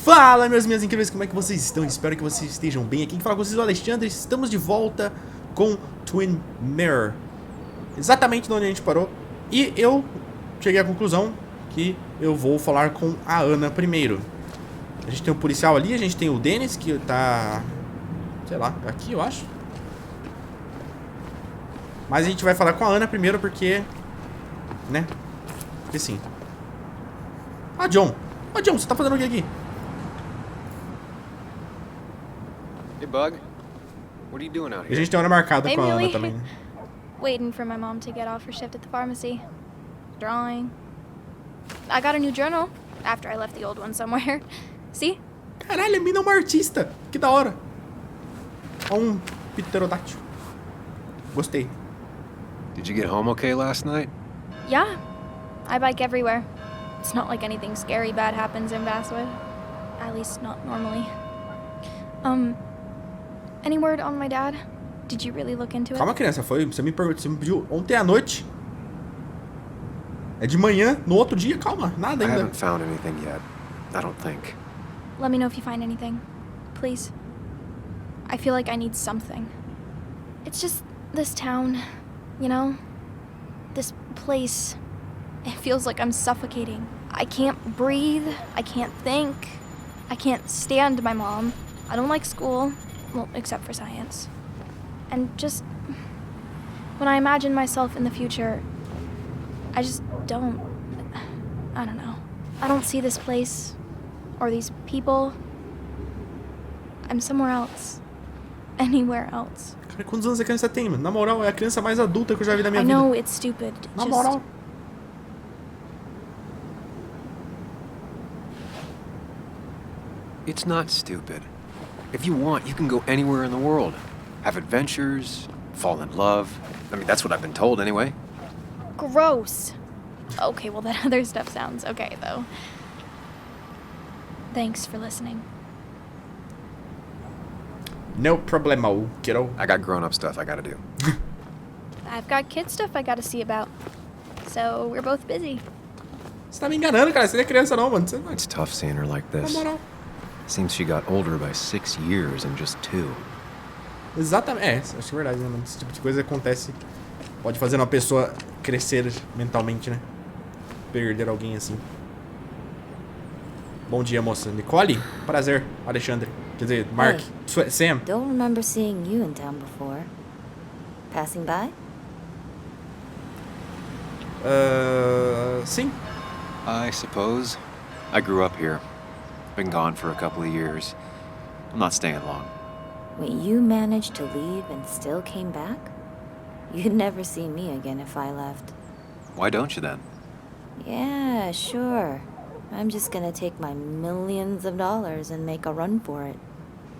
Fala, meus minhas incríveis, como é que vocês estão? Espero que vocês estejam bem. Aqui quem fala com vocês é o Alexandre. Estamos de volta com Twin Mirror, exatamente de onde a gente parou. E eu cheguei à conclusão que eu vou falar com a Ana primeiro. A gente tem um policial ali, a gente tem o Dennis, que tá, sei lá, aqui eu acho. Mas a gente vai falar com a Ana primeiro porque, né, porque sim. Ah, John, você tá fazendo o que aqui? Hey, Bug. What are you doing out A here? gente tem hora marcada com a Ana really? também, né? Waiting for my mom to get off her shift at the pharmacy. Drawing. I got a new journal after I left the old one somewhere. See? Caralho, a mina é uma artista. Que da hora. Ó um pterodáctilo. Gostei. Did you get home okay last night? Yeah. I bike everywhere. It's not like anything scary bad happens in Basswood. At least not normally. Any word on my dad? Did you really look into it? Calma, criança. Você me pediu ontem à noite. É de manhã, no outro dia. Calma, nada I ainda. haven't found anything yet. I don't think. Let me know if you find anything. Please. I feel like I need something. It's just this town, you know? This place. It feels like I'm suffocating. I can't breathe. I can't think. I can't stand my mom. I don't like school. Well, except for science. And just... when I imagine myself in the future, I just don't... I don't know. I don't see this place. Or these people. I'm somewhere else. Anywhere else. Cara, quantos anos a criança tem, mano? Na moral, é a criança mais adulta que eu já vi na minha I vida. know it's stupid. Na moral. It's not stupid. If you want, you can go anywhere in the world. Have adventures, fall in love. I mean, that's what I've been told anyway. Gross. Okay, well that other stuff sounds okay, though. Thanks for listening. No problemo, kiddo. I got grown-up stuff I gotta do. I've got kid stuff I gotta see about. So we're both busy. Você tá me enganando, cara. Você não é criança não, mano. Você não é... It's tough seeing her like Na this. moral. Seems she got older by 6 years in just 2. Exatamente. É, acho que é verdade, né, mano? Esse tipo de coisa acontece. Pode fazer uma pessoa crescer mentalmente, né? Perder alguém assim. Bom dia, moça. Nicole? Prazer, Alexandre. Quer dizer, Mark. Sam. Don't remember seeing you in town before. Passing by? Sim. I suppose. I grew up here. Been gone for a couple of years. I'm not staying long. Wait, you managed to leave and still came back? You'd never see me again if I left. Why don't you then? Yeah, sure. I'm just gonna take my millions of dollars and make a run for it.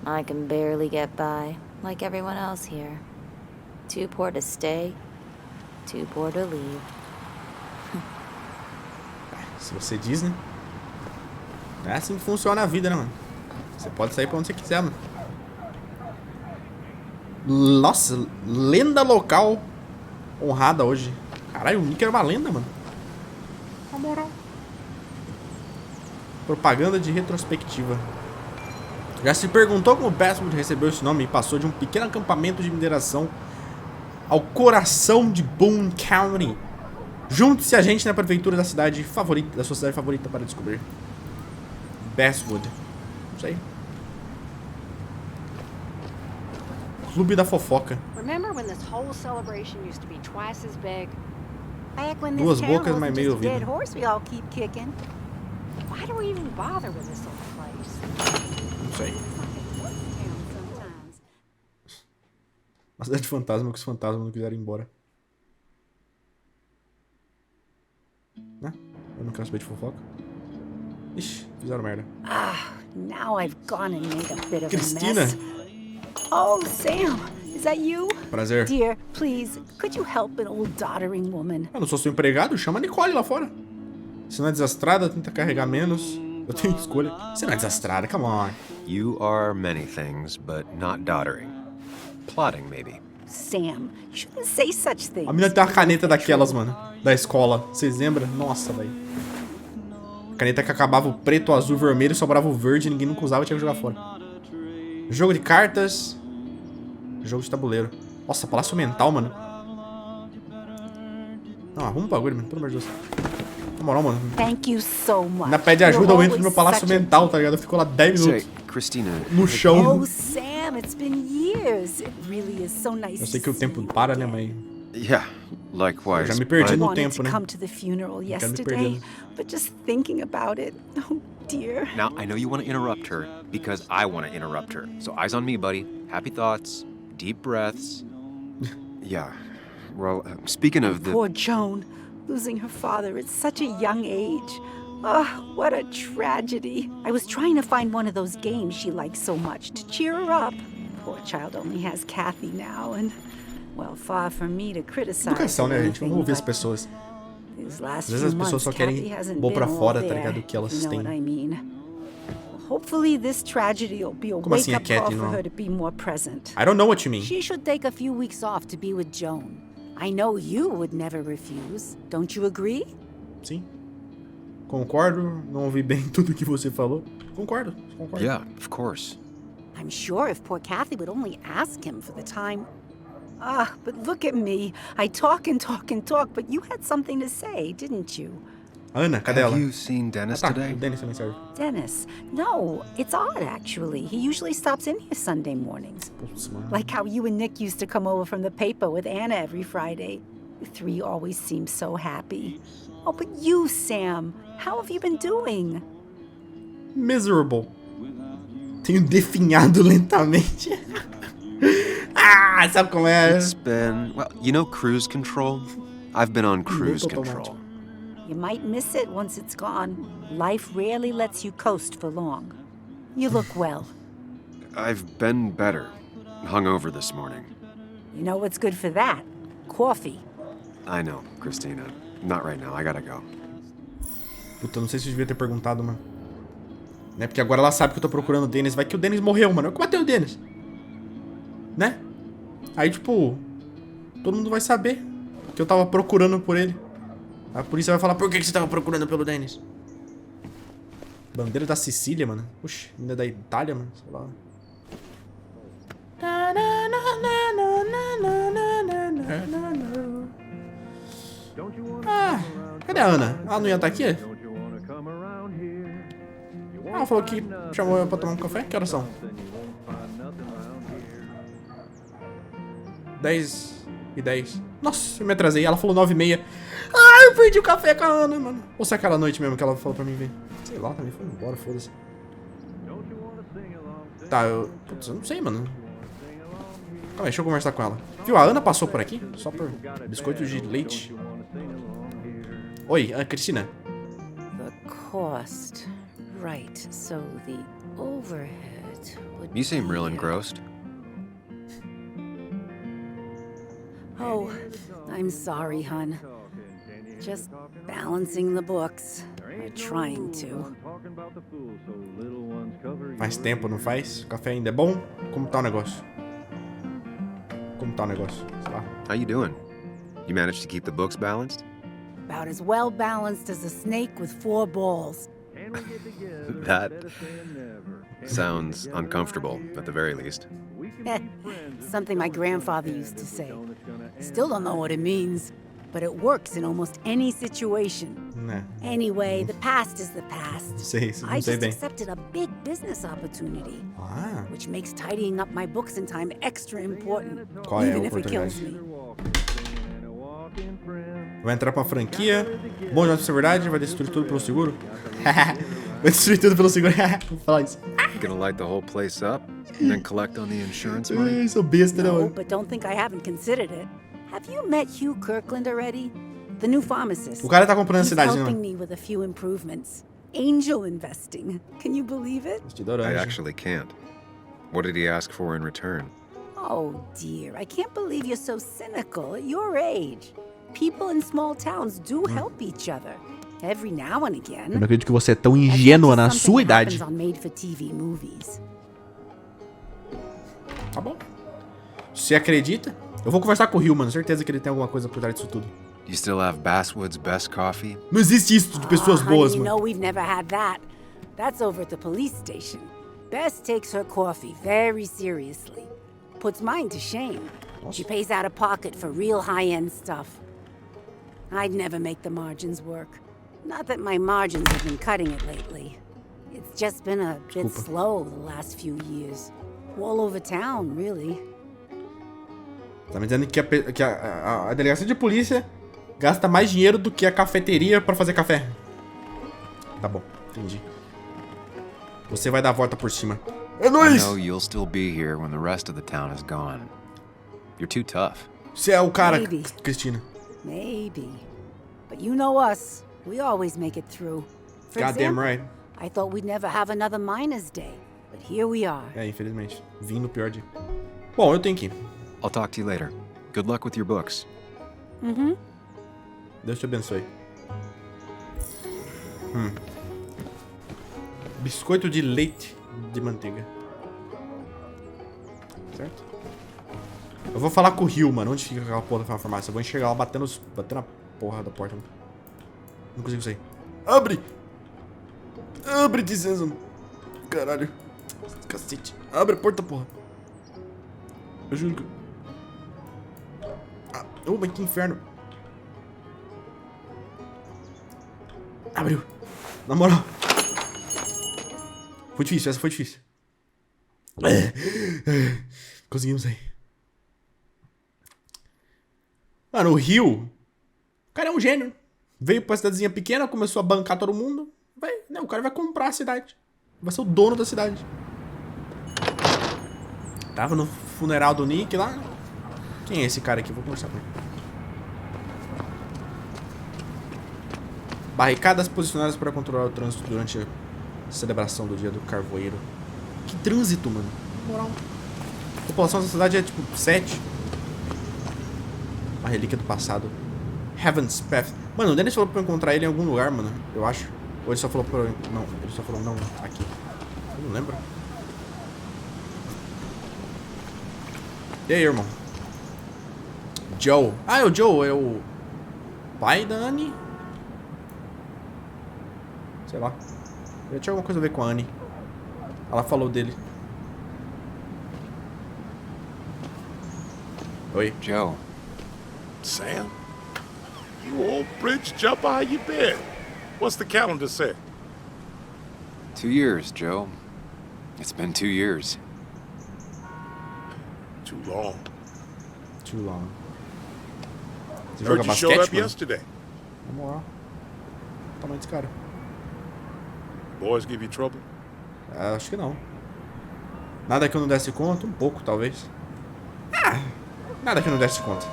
I can barely get by, like everyone else here. Too poor to stay, too poor to leave. Se você diz, né? É assim que funciona a vida, né, mano? Você pode sair pra onde você quiser, mano. Nossa, lenda local honrada hoje. Caralho, o Nick era uma lenda, mano. Na moral. Propaganda de retrospectiva. Já se perguntou como Basswood recebeu esse nome e passou de um pequeno acampamento de mineração ao coração de Boone County? Junte-se a gente na prefeitura da cidade favorita, da sua cidade favorita para descobrir. Basswood. Não sei. Clube da fofoca. Remember when this whole celebration used to be twice as big? Back when Duas this town bocas, mas wasn't meio just a dead ouvido. horse we all keep kicking. Why do we even bother with this old place? Não sei. What's town sometimes? Uma cidade fantasma que os fantasmas não quiseram ir embora. Né? Eu não quero saber de fofoca. Ixi, fizeram merda. Now I've gone and made a bit of Cristina. a mess. Oh, Sam, is that you? Prazer. Dear, please, could you help an old doddering woman? Eu não sou seu empregado, chama a Nicole lá fora. Se não é desastrada, tenta carregar menos. Eu tenho escolha. Você não é desastrada, come on. You are many things, but not doddering. Plotting, maybe. Sam, you shouldn't say such things. A menina tem uma caneta daquelas, mano. Da escola. Vocês lembram? Nossa, velho. Caneta que acabava o preto, o azul, o vermelho, sobrava o verde, ninguém nunca usava, tinha que jogar fora. Jogo de cartas. Jogo de tabuleiro. Nossa, palácio mental, mano. Não, arruma o bagulho, mano, pelo amor de Deus. Na moral, mano. Thank you so much. Na pede ajuda, eu entro no meu palácio mental, tá ligado? Eu fico lá 10 minutos. Say, Christina. No chão. Oh, Sam, it's been years. It really is so nice. Eu sei que o tempo para, né, mas... Yeah, likewise. Eu já me perdi no wanted tempo, to né? come to the funeral me yesterday, perdendo. but just thinking about it, oh dear. Now, I know you want to interrupt her because I want to interrupt her. So eyes on me, buddy. Happy thoughts, deep breaths. Yeah. Well, speaking of the... Poor Joan, losing her father at such a young age. Oh, what a tragedy. I was trying to find one of those games she likes so much to cheer her up. Poor child only has Kathy now, and, well, far from me to criticize. Educação, né, gente? Vamos ouvir as but pessoas. these last Às vezes few as pessoas months, só Kathy querem hasn't pôr been pra all fora, tá there, ligado? O que elas you know têm. what I mean? Hopefully this tragedy will be a Como assim a wake-up call Kathy for não? her to be more present. I don't know what you mean. She should take a few weeks off to be with Joan. I know you would never refuse. Don't you agree? Sim. Concordo. Não ouvi bem tudo que você falou. Concordo. Yeah, of course. I'm sure if poor Kathy would only ask him for the time. Ah, but look at me. I talk and talk and talk, but you had something to say, didn't you? Ana, cadê Have ela? you seen Dennis Tá, today? o Dennis também serve. Dennis. No, it's odd actually. He usually stops in here Sunday mornings. Putz, mano. Like how you and Nick used to come over from the paper with Anna every Friday. You three always seem so happy. Oh, but you, Sam, how have you been doing? Miserable. Tenho definhado lentamente. Ah, sabe como é? It's been, well, you know cruise control? I've been on cruise Piloto control. You might miss it once it's gone. Life rarely lets you coast for long. You look well. I've been better. Hungover this morning. You know what's good for that? Coffee. I know, Christina. Not right now. I gotta go. Puta, não sei se eu devia ter perguntado, mano. Né? Porque agora ela sabe que eu tô procurando o Dennis. Vai que o Dennis morreu, mano. Eu matei o Dennis. Né? Aí, tipo... todo mundo vai saber que eu tava procurando por ele. A polícia vai falar, por que você tava procurando pelo Dennis? Bandeira da Sicília, mano. Puxa, ainda da Itália, mano. Sei lá. Ah, cadê a Ana? Ela não ia estar aqui? Ah, ela falou que chamou eu pra tomar um café. Que horas são? 10h10. Nossa, eu me atrasei. Ela falou 9h30. Ah, eu perdi o café com a Ana, mano. Ou se é aquela noite mesmo que ela falou pra mim ver? Sei lá, também foi embora, foda-se. Tá, putz, eu não sei, mano. Calma aí, deixa eu conversar com ela. Viu, a Ana passou por aqui? Só por biscoito de leite. Oi, Cristina. The cost. Right, so the overhead would You seem be, real engrossed. Oh, I'm sorry, hun. Just balancing the books. Or trying to. Faz tempo, não faz? O café ainda é bom? Como tá o negócio? Como tá o negócio? Sei lá. How you doing? You managed to keep the books balanced? About as well balanced as a snake with 4 balls. That sounds uncomfortable, at the very least. Something my grandfather used to say. Still don't know what it means, but it works in almost any situation. Né? Anyway, the past is the past. Não sei, I não sei just bem. accepted a big business opportunity, Ah, which makes tidying up my books in time extra important, qual é a even if it kills oportunidade? me. Vai entrar pra franquia. Bom demais pra ser verdade, vai destruir tudo pelo seguro. Vai destruir tudo pelo seguro. Vou falar isso. You gonna light the whole place up and then collect on the insurance money? Ai, sou besta, né, No, mano? but don't think I haven't considered it. Have you met Hugh Kirkland already? The new pharmacist. O cara tá comprando a He's cidade, né, helping mano? me with a few improvements. Angel investing. Can you believe it? Investidor I anjo. actually can't. What did he ask for in return? Oh dear, I can't believe you're so cynical at your age. People in small towns do help each other. Every now and again. Eu não acredito que você é tão As much ingênua as na something sua that idade. happens on made-for-TV movies. Tá bom. Você acredita? Eu vou conversar com o Rio, mano. Certeza que ele tem alguma coisa por trás disso tudo. Do you still have Basswood's best coffee? Não existe isso de pessoas boas, You mano. know we've never had that. That's over at the police station. Bess takes her coffee very seriously. Puts mine to shame. She pays out of pocket for real high-end stuff. I'd never make the margins work. Not that my margins have been cutting it lately. It's just been a bit slow the last few years. All over town, really. Tá me dizendo que a delegacia de polícia gasta mais dinheiro do que a cafeteria pra fazer café. Tá bom, entendi. Você vai dar a volta por cima. É I nóis! know you'll still be here when the rest of the town is gone. You're too tough. Você é o cara, Maybe. Cristina. Maybe. But you know us. We always make it through. For Goddamn example, right. I thought we'd never have another Miners' Day. But here we are. É, infelizmente. Vim no pior dia. Bom, eu tenho que ir. I'll talk to you later. Good luck with your books. Deus te abençoe. Biscoito de leite de manteiga. Certo? Eu vou falar com o Rio, mano. Onde fica aquela porra da farmácia? Eu vou enxergar lá batendo na porra da porta. Não consigo sair. Abre! Abre, dizendo. Caralho. Cacete. Abre a porta, porra. Eu juro que... Ah, oh, mas que inferno. Abriu. Na moral. Foi difícil, essa foi difícil. Conseguimos aí. Mano, o Rio... O cara é um gênio. Veio pra cidadezinha pequena, começou a bancar todo mundo. O cara vai comprar a cidade. Vai ser o dono da cidade. Tava no funeral do Nick lá. Quem é esse cara aqui? Vou conversar com ele. Barricadas posicionadas para controlar o trânsito durante a celebração do dia do carvoeiro. Que trânsito, mano. Na moral. A população da cidade é tipo 7. Uma relíquia do passado. Heaven's Path. Mano, o Dennis falou pra eu encontrar ele em algum lugar, mano. Eu acho. Ou ele só falou pra eu... Não, ele só falou não aqui. Eu não lembro. E aí, irmão? Joe. Ah, é o Joe. É o pai da Annie? Sei lá. Ele tinha alguma coisa a ver com a Annie. Ela falou dele. Oi. Joe. Sam? You old bridge jumper, how you been? What's the calendar say? 2 years, Joe. It's been 2 years. Too long. Too long. Você Heard joga you showed basquete, up mano? yesterday. Na moral. O tamanho desse cara. Boys give you trouble? Ah, acho que não. Nada que eu não desse conta? Um pouco, talvez. Ah, nada que eu não desse conta.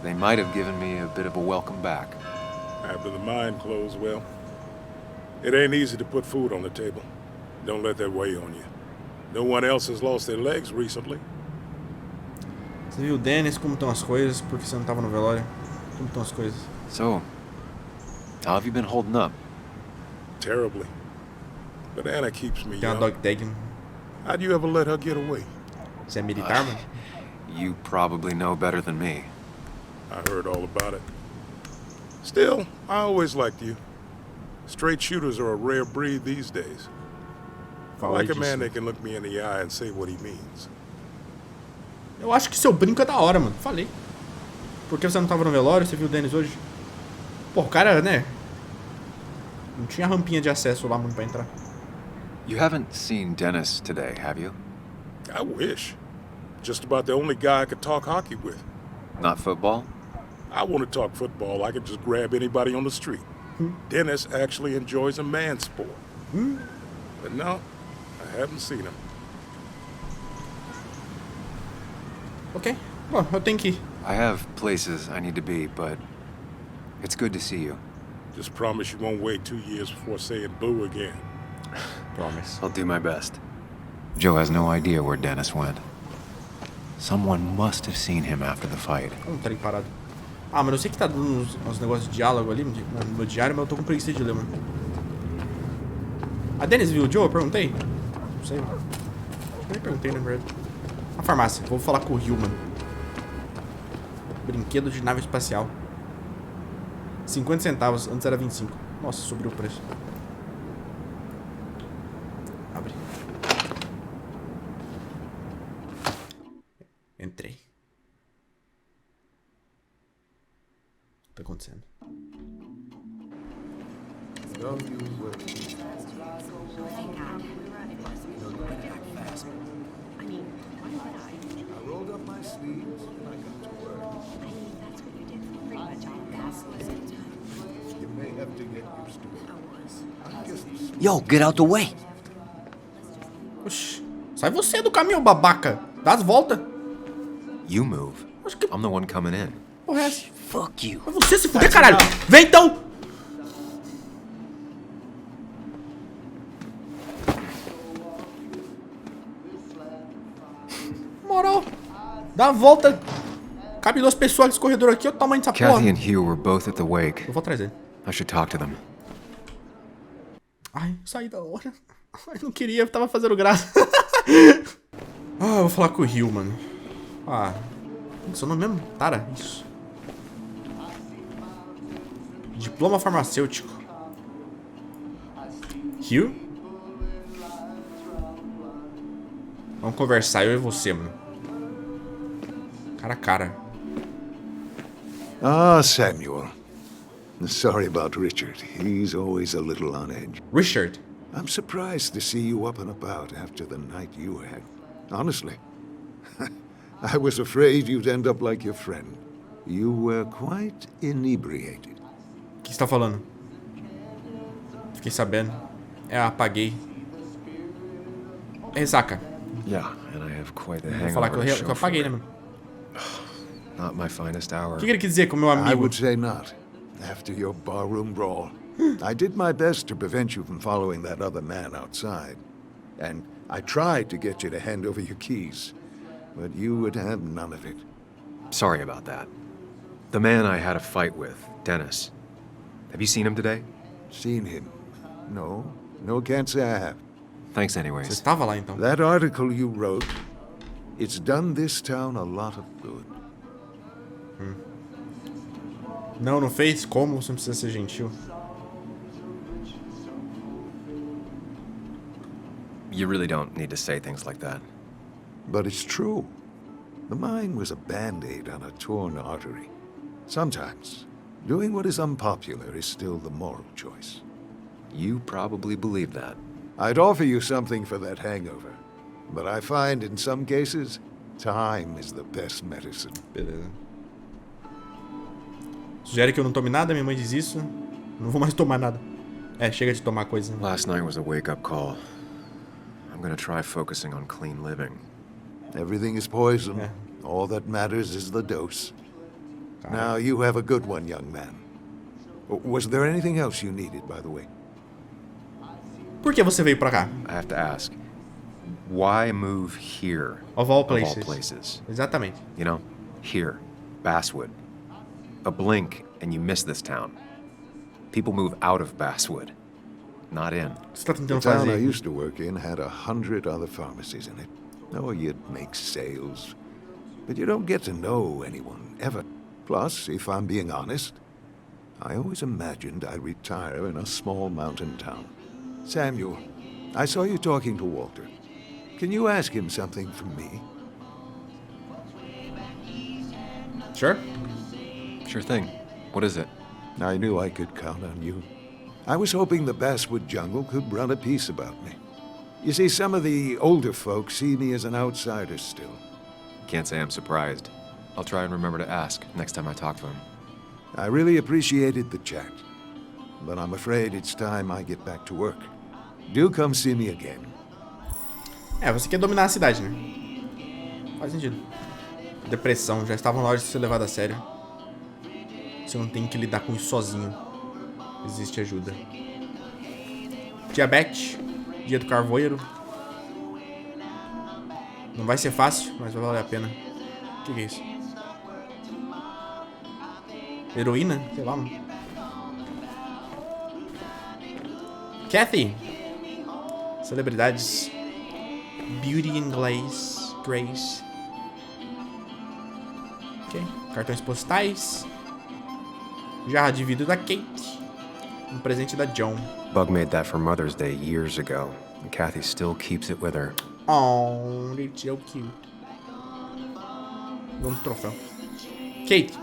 They might have given me a bit of a welcome back. After the mine closed, well, it ain't easy to put food on the table. Don't let that weigh on you. No one else has lost their legs recently. Você viu o Dennis, como estão as coisas? Porque você não tava no velório? Como estão as coisas? So, how have you been holding up? Terribly. But Anna keeps me Tem uma young. dog tag. How'd you ever let her get away? Você é militar, mano? You probably know better than me. I heard all about it. Still, I always liked you. Straight shooters are a rare breed these days. I like a man that can look me in the eye and say what he means. Eu acho que seu brinco é da hora, mano. Falei. Por que você não tava no velório? Você viu o Dennis hoje? Pô, o cara, né? Não tinha rampinha de acesso lá, mano, pra entrar. You haven't seen Dennis today, have you? I wish. Just about the only guy I could talk hockey with. Not football? I want to talk football. I could just grab anybody on the street. Dennis actually enjoys a man sport. But no, I haven't seen him. Ok. Bom, eu tenho que ir. I have places I need to be, but it's good to see you. Just promise you won't wait 2 years before saying boo again. Promise. I'll do my best. Joe has no idea where Dennis went. Someone must have seen him after the fight. Como tá ali parado? Ah, mano, eu sei que tá dando uns negócios de diálogo ali no meu diário, mas eu tô com preguiça de ler, mano. A Dennis viu o Joe? Eu perguntei? Não sei. Acho que eu nem perguntei, na verdade. A farmácia. Vou falar com o Rio, mano. Brinquedo de nave espacial. 50 centavos. Antes era 25. Nossa, subiu o preço. Abre. Entrei. O que tá acontecendo? Yo, get out the way. Oxi. Sai você do caminho, babaca. Dá as voltas. You move. Acho que... I'm the one coming in. Porra é essa? Fuck you. Mas você se fuder, caralho. Vem então. Moral. Dá a volta. Cabe 2 pessoas nesse corredor aqui. Olha o tamanho dessa porra. Kathy and Hugh were both at the wake. Eu vou atrás dele. I should talk to them. Ai, saí da hora. Eu não queria, eu tava fazendo graça. Ah, eu vou falar com o Rio, mano. Ah, seu nome mesmo? Tara, isso. Diploma farmacêutico. Rio? Vamos conversar, eu e você, mano. Cara a cara. Ah, Samuel. Sorry about Richard. He's always a little on edge. Richard. I'm surprised to see you up and about after the night you had. Honestly. I was afraid you'd end up like your friend. You were quite inebriated. O que você tá falando? Fiquei sabendo. É, apaguei. É ressaca. Yeah, and I have quite the Vou falar que hangover. eu apaguei, né, mano? Not my finest hour. O que ele quis dizer com o meu I amigo? would say not. After your barroom brawl. I did my best to prevent you from following that other man outside. And I tried to get you to hand over your keys. But you would have none of it. Sorry about that. The man I had a fight with, Dennis. Have you seen him today? Seen him? No. No, can't say I have. Thanks Você anyways. estava lá, então. That article you wrote, it's done this town a lot of good. Não, não fez? Como? Você não precisa ser gentil. You really don't need to say things like that. But it's true. The mine was a band-aid on a torn artery. Sometimes, doing what is unpopular is still the moral choice. You probably believe that. I'd offer you something for that hangover, but I find in some cases, time is the best medicine. Beleza. Sugere que eu não tome nada, minha mãe diz isso. Não vou mais tomar nada. É, chega de tomar coisa. Last night was a wake-up call. I'm gonna try focusing on clean living. Everything is poison. Yeah. All that matters is the dose. Now you have a good one, young man. Was there anything else you needed, by the way? Por que você veio pra cá? I have to ask, why move here? Of all Of all places. places. Exatamente. You know, here, Basswood. A blink and you miss this town. People move out of Basswood, not in. O que você tá The tentando town I fazer? used to work in had 100 other pharmacies in it. Oh, you'd make sales. But you don't get to know anyone, ever. Plus, if I'm being honest, I always imagined I'd retire in a small mountain town. Samuel, I saw you talking to Walter. Can you ask him something from me? Sure? Sure thing. What is it? I knew I could count on you. I was hoping the Basswood jungle could run a piece about me. You see, some of the older folks see me as an outsider still. Can't say I'm surprised. I'll try and remember to ask next time I talk to him. I really appreciated the chat, but I'm afraid it's time I get back to work. Do come see me again. É, você quer dominar a cidade, né? Faz sentido. Depressão, já estavam na hora de ser levado a sério. Você não tem que lidar com isso sozinho. Existe ajuda. Diabetes, dia do carvoeiro. Não vai ser fácil, mas vai valer a pena. O que é isso? Heroína? Sei lá, mano. Kathy. Celebridades. Beauty inglês. Grace. Ok. Cartões postais. Jarra de vidro da Kate. Um presente da John. Bug made that for Mother's Day years ago, and Kathy still keeps it with her. Oh, it's so cute. Vamos pro troféu. Kate.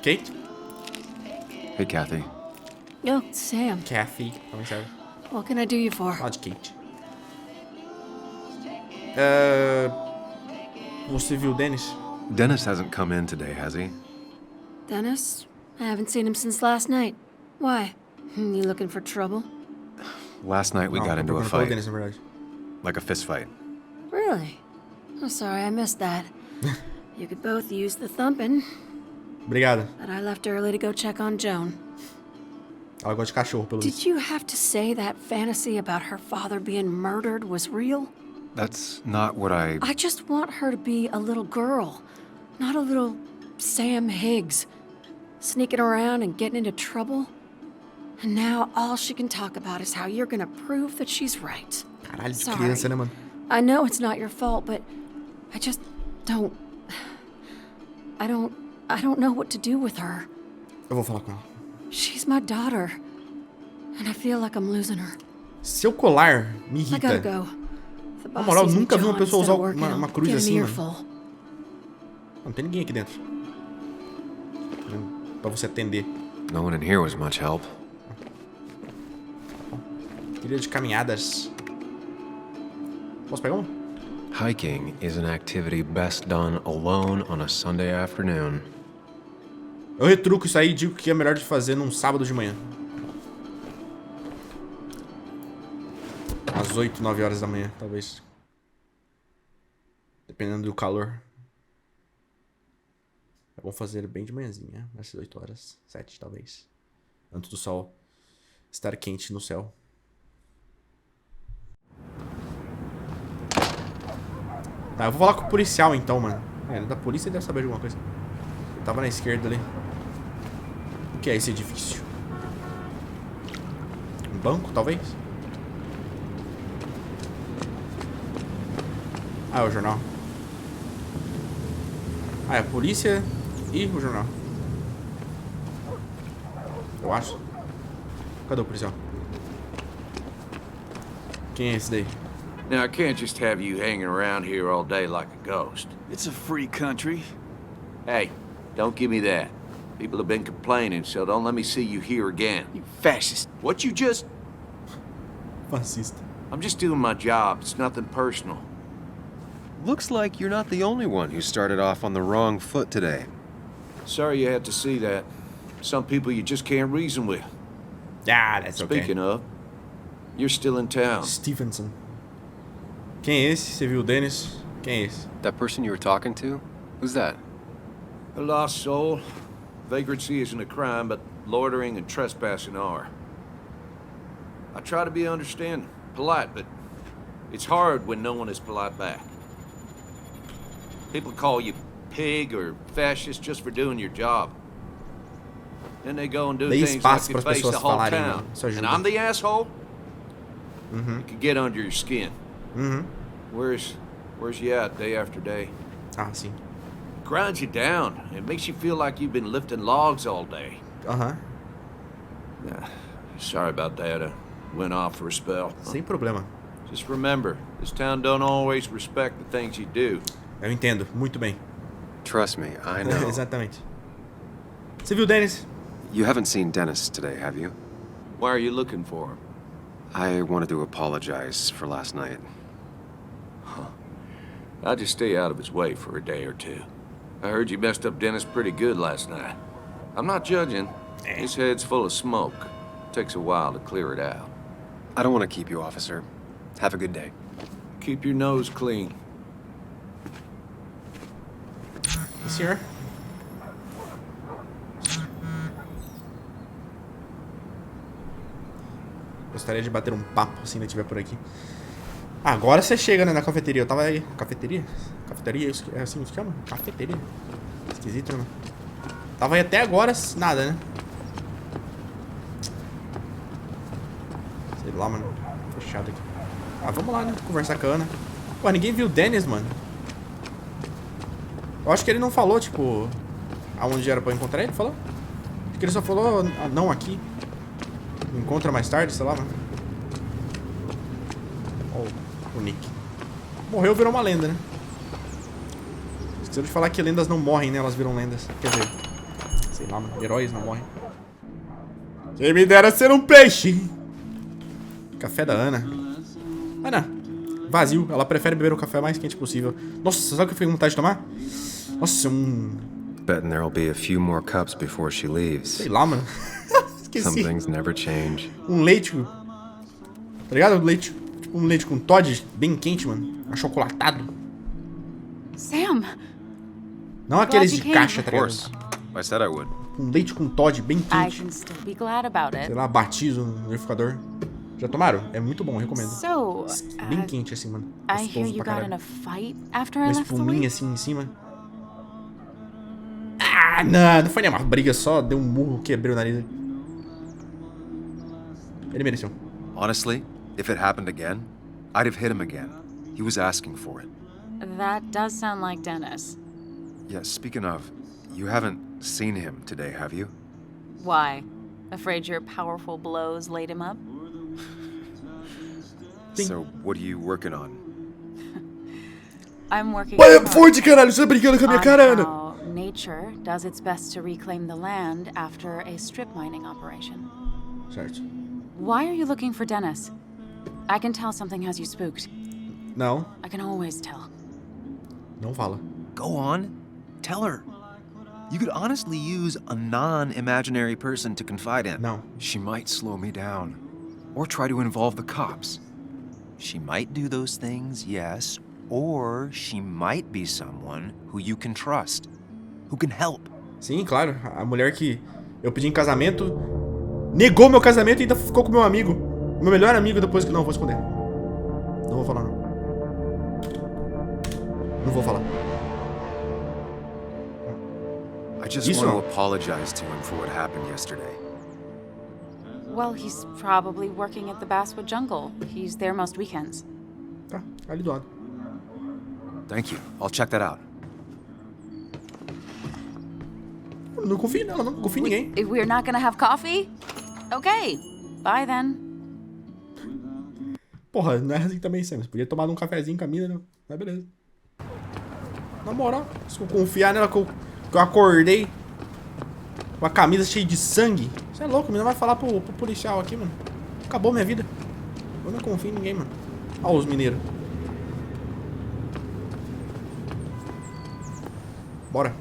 Kate? Hey, Kathy. Oh, Sam. Kathy. Também serve. What can I do you for? Fala de Kate. Você viu o Dennis? Dennis hasn't come in today, has he? Dennis? I haven't seen him since last night. Why? You looking for trouble? Last night we Não, got into a procurando pelo fight. Dennis, na verdade. Like a fist fight. Really? I'm sorry I missed that. You could both use the thumping, Obrigado. but I left early to go check on Joan. Ela gosta de cachorro, pelo Did visto. you have to say that fantasy about her father being murdered was real? That's not what I... I just want her to be a little girl, not a little Sam Higgs, sneaking around and getting into trouble. And now all she can talk about is how you're gonna prove that she's right. Caralho de Sorry. criança, né, mano? I know it's not your fault, but I just don't... I don't know what to do with her. Eu vou falar com ela. She's my daughter, and I feel like I'm losing her. Seu colar me I gotta irrita. go. The Na boss moral, sees me nunca vi uma John pessoa instead usar of working, uma I'll cruz get an assim, mano. earful. Não tem ninguém aqui dentro. Pra você atender. No one in here was much help. Trilha de caminhadas. Posso pegar um? Hiking is an activity best done alone on a Sunday afternoon. Eu retruco isso aí e digo que é melhor de fazer num sábado de manhã. Às 8, 9 horas da manhã, talvez. Dependendo do calor. É bom fazer bem de manhãzinha, às 8 horas, 7 talvez. Antes do sol estar quente no céu. Tá, eu vou falar com o policial então, mano. É, da polícia ele deve saber de alguma coisa. Ele tava na esquerda ali. O que é esse edifício? Um banco, talvez? Ah, é o jornal. Ah, é a polícia e o jornal. Eu acho. Cadê o policial? Quem é esse daí? Now, I can't just have you hanging around here all day like a ghost. It's a free country. Hey, don't give me that. People have been complaining, so don't let me see you here again. You fascist. What you just... Fascista. I'm just doing my job. It's nothing personal. Looks like you're not the only one who started off on the wrong foot today. Sorry you had to see that. Some people you just can't reason with. Ah, that's okay. Speaking of, you're still in town. Stevenson. Quem é esse? Você viu o Dennis? Quem é esse? That person you were talking to? Who's that? A lost soul. Vagrancy isn't a crime, but loitering and trespassing are. I try to be understanding, polite, but it's hard when no one is polite back. People call you pig or fascist just for doing your job. Then they go and do Dê things espaço like para they as face the pessoas whole falarem, town. mano. Isso And ajuda. I'm the asshole? It can get under your skin. Where's you at day after day? Ah, sim. It grinds you down. It makes you feel like you've been lifting logs all day. Aham. Sorry about that. I went off for a spell. Sem problema. Just remember, this town don't always respect the things you do. Eu entendo. Muito bem. Trust me, I know. Exatamente. Você viu o Dennis? You haven't seen Dennis today, have you? Why are you looking for him? I wanted to apologize for last night. I'll just stay out of his way for a day or two. I heard you messed up Dennis pretty good last night. I'm not judging. His head's full of smoke. Takes a while to clear it out. I don't want to keep you, officer. Have a good day. Keep your nose clean. Senhor? Gostaria de bater um papo se ainda estiver por aqui. Agora você chega, né, na cafeteria. Eu tava aí. Cafeteria? Cafeteria? É assim que se chama? Cafeteria. Esquisito, né? Tava aí até agora, nada, né? Sei lá, mano. Fechado aqui. Ah, vamos lá, né? Conversar com a Ana. Pô, ninguém viu o Dennis, mano. Eu acho que ele não falou, tipo, aonde era pra eu encontrar ele, falou? Acho que ele só falou, ah, não, aqui. Encontra mais tarde, sei lá, mano. Ó, o Nick. Morreu, virou uma lenda, né? Esqueci de falar que lendas não morrem, né? Elas viram lendas. Quer dizer, sei lá, mano. Heróis não morrem. Quem me dera ser um peixe. Café da Ana. Ana, vazio. Ela prefere beber o café mais quente possível. Nossa, sabe o que eu fiquei com vontade de tomar? Nossa, Betting there'll be a few more cups before she leaves. sei lá, mano. Esqueci. Some things never change. Um leite. Tá ligado? Leite. Tipo um leite com Todd bem quente, mano. Achocolatado. Sam! Não aqueles de caixa, Of tá ligado? course. I said I would. Um leite com Todd bem I quente. can still be glad about it. Sei lá, batizo no liquidificador. Já tomaram? É muito bom, recomendo. So, Bem quente assim, mano. I hear Gostoso you pra got in caralho. a fight after I Uma left the espuminha lake? assim em cima. Ah, não foi nem uma briga, só deu um murro, quebrei o nariz. Ele mereceu. Honestly, if it happened again, I'd have hit him again. He was asking for it. That does sound like Dennis. Yeah, speaking of, you haven't seen him today, have you? Why? Afraid your powerful blows laid him up? Sim. So, what are you working on? I'm working Vai, hard forte, caralho, você tá brincando com a minha on cara, Ana. how nature does its best to reclaim the land after a strip mining operation. Certo. Why are you looking for Dennis? I can tell something has you spooked. Não, I can always tell. não fala. Go on. Tell her. You could honestly use a non-imaginary person to confide in. Não. She might slow me down. Or try to involve the cops. She might do those things, yes. Or she might be someone who you can trust. Who can help. Sim, claro. A mulher que eu pedi em casamento negou meu casamento e ainda ficou com meu amigo. Meu melhor amigo depois que... Não, vou esconder. Não vou falar, não. Não vou falar. I just Isso want não. to apologize to him for what happened yesterday. Well, he's probably working at the Basswood Jungle. He's there most weekends. Tá, ali do lado. Thank you. I'll check that out. Eu não confio nela, não confio em ninguém. If we're not gonna have coffee? Okay. Bye then. Porra, não é assim também, Sam. Você podia tomar um cafezinho com a mina, né? Mas beleza. Na moral, se eu confiar nela que eu acordei com a camisa cheia de sangue. Você é louco, a menina vai falar pro policial aqui, mano. Acabou minha vida. Eu não confio em ninguém, mano. Olha os mineiros. Bora.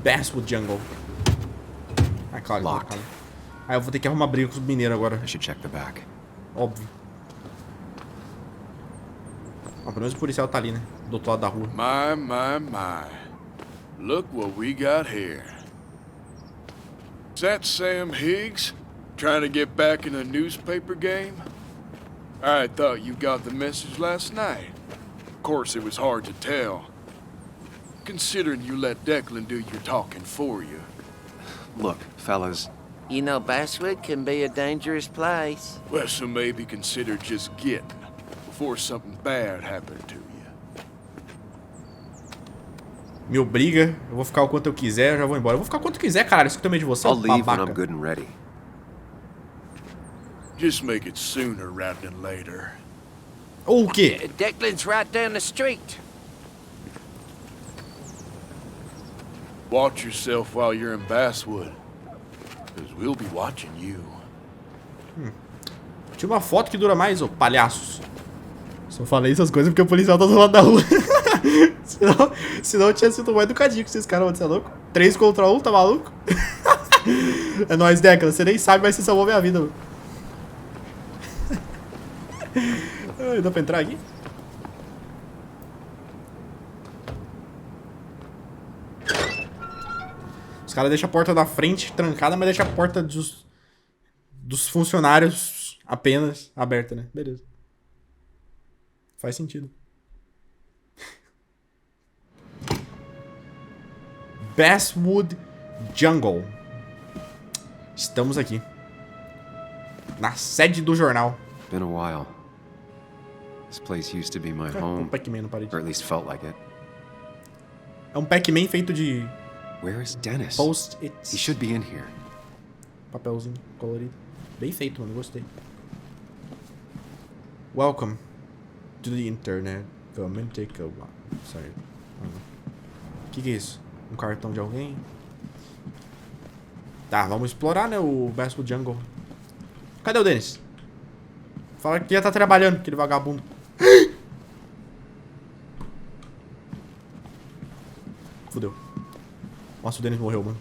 Basswood Jungle. Ah, claro. Locked. Ah, eu vou ter que arrumar briga com os mineiros agora. I should check the back. Óbvio. Ah, pelo menos o policial tá ali, né? Do outro lado da rua. My. Look what we got here. Is that Sam Higgs? Trying to get back in a newspaper game? I thought you got the message last night. Of course, it was hard to tell, considering you let Declan do your talking for you. Look, fellas, You know, Basswood can be a dangerous place. Well, so maybe consider just getting before something bad happened to you. Me obriga, eu vou ficar o quanto eu quiser, eu já vou embora. Eu vou ficar o quanto quiser, caralho. Isso que eu também de você, I'll leave when babaca. I'm good and ready. Just make it sooner rather than later. Ou o quê? Declan's right down the street. Watch yourself while you're in Basswood, because we'll be watching you. Tira uma foto que dura mais, ô palhaços. Só falei essas coisas porque o policial tá do lado da rua. senão eu tinha sido mais educadinho com esses caras, você é louco? 3 contra 1, tá maluco? É nóis, Declan, você nem sabe, mas você salvou minha vida, mano. Ai, dá pra entrar aqui? Os caras deixam a porta da frente trancada, mas deixam a porta dos funcionários apenas aberta, né? Beleza. Faz sentido. Basswood Jungle. Estamos aqui. Na sede do jornal. Been a while. This place used to be my home, Pac-Man na parede. or at least felt like it. É um Pac-Man feito de Where is Dennis? post-its. He should be in here. Papelzinho colorido. Bem feito, mano. Gostei. Welcome to the internet. Come and take a walk. Sorry. O que é isso? Um cartão de alguém? Tá, vamos explorar, né, o Basco Jungle. Cadê o Dennis? Fala que ia estar trabalhando, aquele vagabundo. Fudeu. Nossa, o Dennis morreu, mano.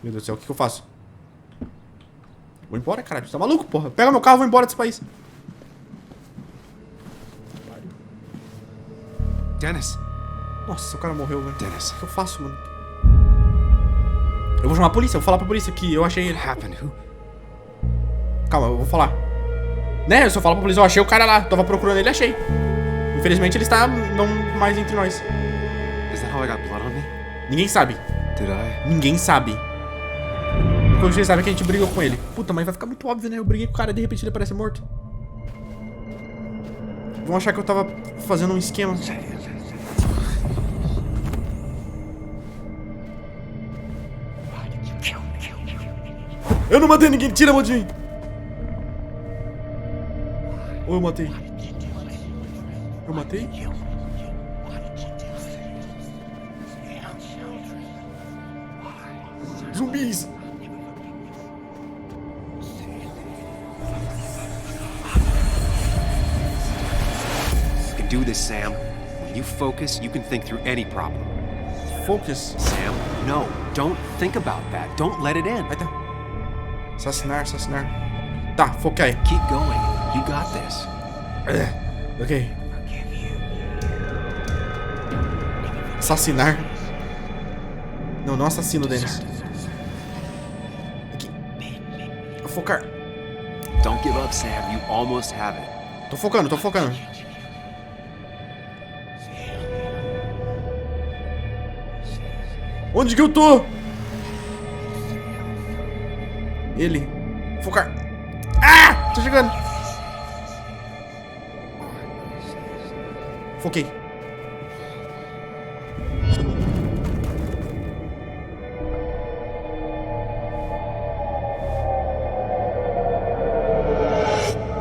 Meu Deus do céu, o que eu faço? Vou embora, caralho. Você tá maluco, porra? Pega meu carro e vou embora desse país. Dennis. Nossa, o cara morreu, velho. Dennis. O que eu faço, mano? Eu vou chamar a polícia, eu vou falar pra polícia que eu achei ele. Calma, eu vou falar. Né, se eu falar pra polícia, eu achei o cara lá. Tava procurando ele, achei. Infelizmente ele está não mais entre nós. Is that how I got blood on me? Ninguém sabe. Did I? Ninguém sabe. O que vocês sabem é que a gente brigou com ele. Puta, mas vai ficar muito óbvio, né? Eu briguei com o cara e de repente ele parece morto. Vão achar que eu tava fazendo um esquema. Eu não matei ninguém, tira a mão de mim. Ou eu matei? Eu matei? Zumbis! You can do this, Sam. When you focus, you can think through any problem. Focus? Sam, no. Don't think about that. Don't let it in. Aí tá. Assassinar, assassinar. Tá, foquei. Keep going. You got this. Ok. Assassinar. Não, não assassino o Dennis. Aqui. Focar. Don't give up, Sam. You almost have it. Tô focando, tô focando. Onde que eu tô? Ele. Focar. Ah! Tô chegando. Foquei.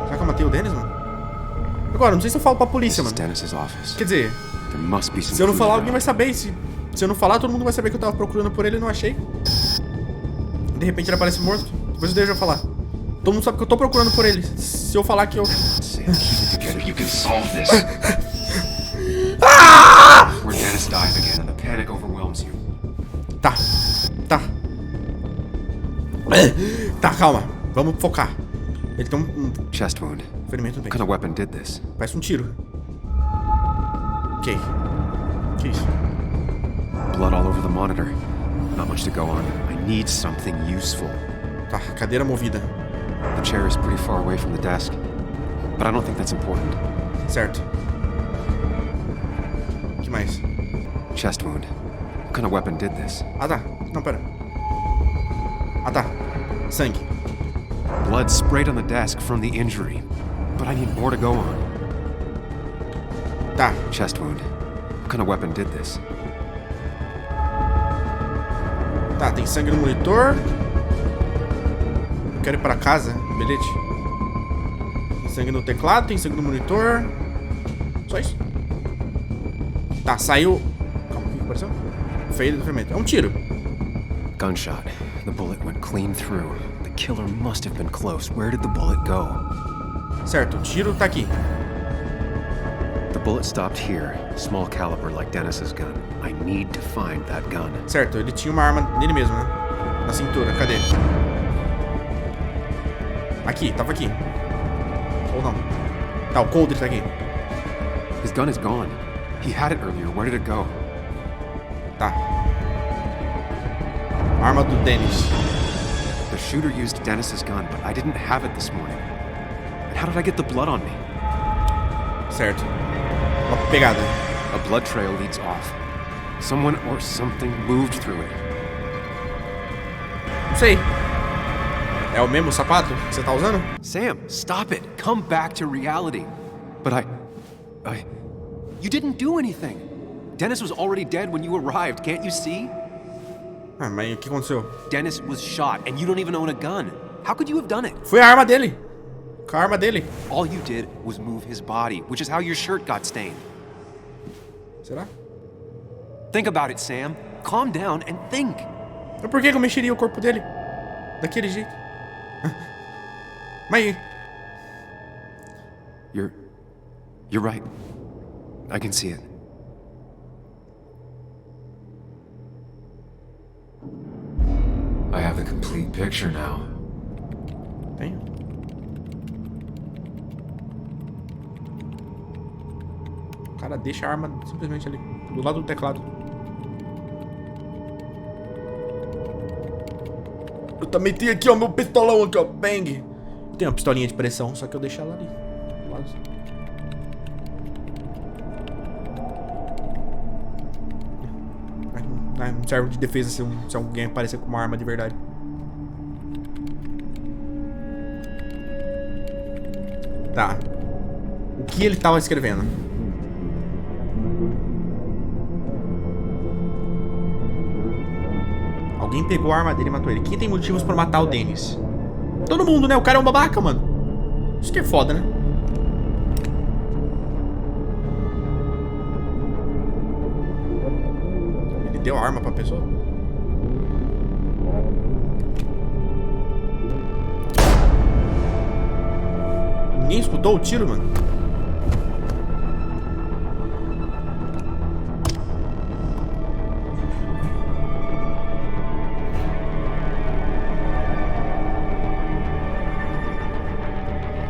Será que eu matei o Dennis, mano? Agora, não sei se eu falo pra polícia, mano. Dennis's office. Quer dizer, There must be some se eu não falar, clues alguém vai saber. Se eu não falar, todo mundo vai saber que eu tava procurando por ele e não achei. De repente ele aparece morto. Depois deixa eu falar. Todo mundo sabe que eu tô procurando por ele. Se eu falar que eu... You can solve this. Where Dennis died again and the panic overwhelms you. Tá. Tá. Tá, calma. Vamos focar. Ele tem um Chest wound. ferimento no What peito. kind of weapon did this? Parece um tiro. Ok. Que isso? Blood all over the monitor. Not much to go on. I need something useful. Tá, cadeira movida. The chair is pretty far away from the desk, but I don't think that's important. Certo. O que mais? Chest wound. What kind of weapon did this? Ah, tá. Não, pera. Ah, tá. Sangue. Blood sprayed on the desk from the injury, but I need more to go on. Tá. Chest wound. What kind of weapon did this? Tá, tem sangue no monitor. Eu quero ir pra casa. Bilhete. Tem sangue no teclado, tem sangue no monitor. Só isso. Tá, saiu... Calma, o que apareceu? Feio do fermento. É um tiro. Gunshot. The bullet went clean through. The killer must have been close. Where did the bullet go? Certo, o tiro tá aqui. The bullet stopped here. Small caliber like Dennis's gun. I need to find that gun. Certo, ele tinha uma arma nele mesmo, né? Na cintura, cadê? Aqui, tava aqui. Ou não? Tá, o coldre tá aqui. His gun is gone. He had it earlier. Where did it go? Tá. Arma do Dennis. The shooter used Dennis's gun, but I didn't have it this morning. And how did I get the blood on me? Certo. Uma pegada. A blood trail leads off. Someone or something moved through it. Não sei. É o mesmo sapato que você tá usando? Sam, stop it. Come back to reality. But I... You didn't do anything. Dennis was already dead when you arrived, can't you see? Ah, mas o que aconteceu? Dennis was shot, and you don't even own a gun. How could you have done it? Foi a arma dele. Com a arma dele. All you did was move his body, which is how your shirt got stained. Será? Think about it, Sam. Calm down and think. Mas por que eu mexeria o corpo dele? Daquele jeito? Mas... You're right. I can see it. I have the complete picture now. Tem? O cara deixa a arma simplesmente ali, do lado do teclado. Eu também tenho aqui, ó, meu pistolão aqui, ó, bang. Tem uma pistolinha de pressão, só que eu deixo ela ali, do lado. Não serve de defesa se alguém aparecer com uma arma de verdade. Tá. O que ele tava escrevendo? Alguém pegou a arma dele e matou ele. Quem tem motivos pra matar o Dennis? Todo mundo, né? O cara é um babaca, mano. Isso que é foda, né? Ele deu a arma pra pessoa. Ninguém escutou o tiro, mano?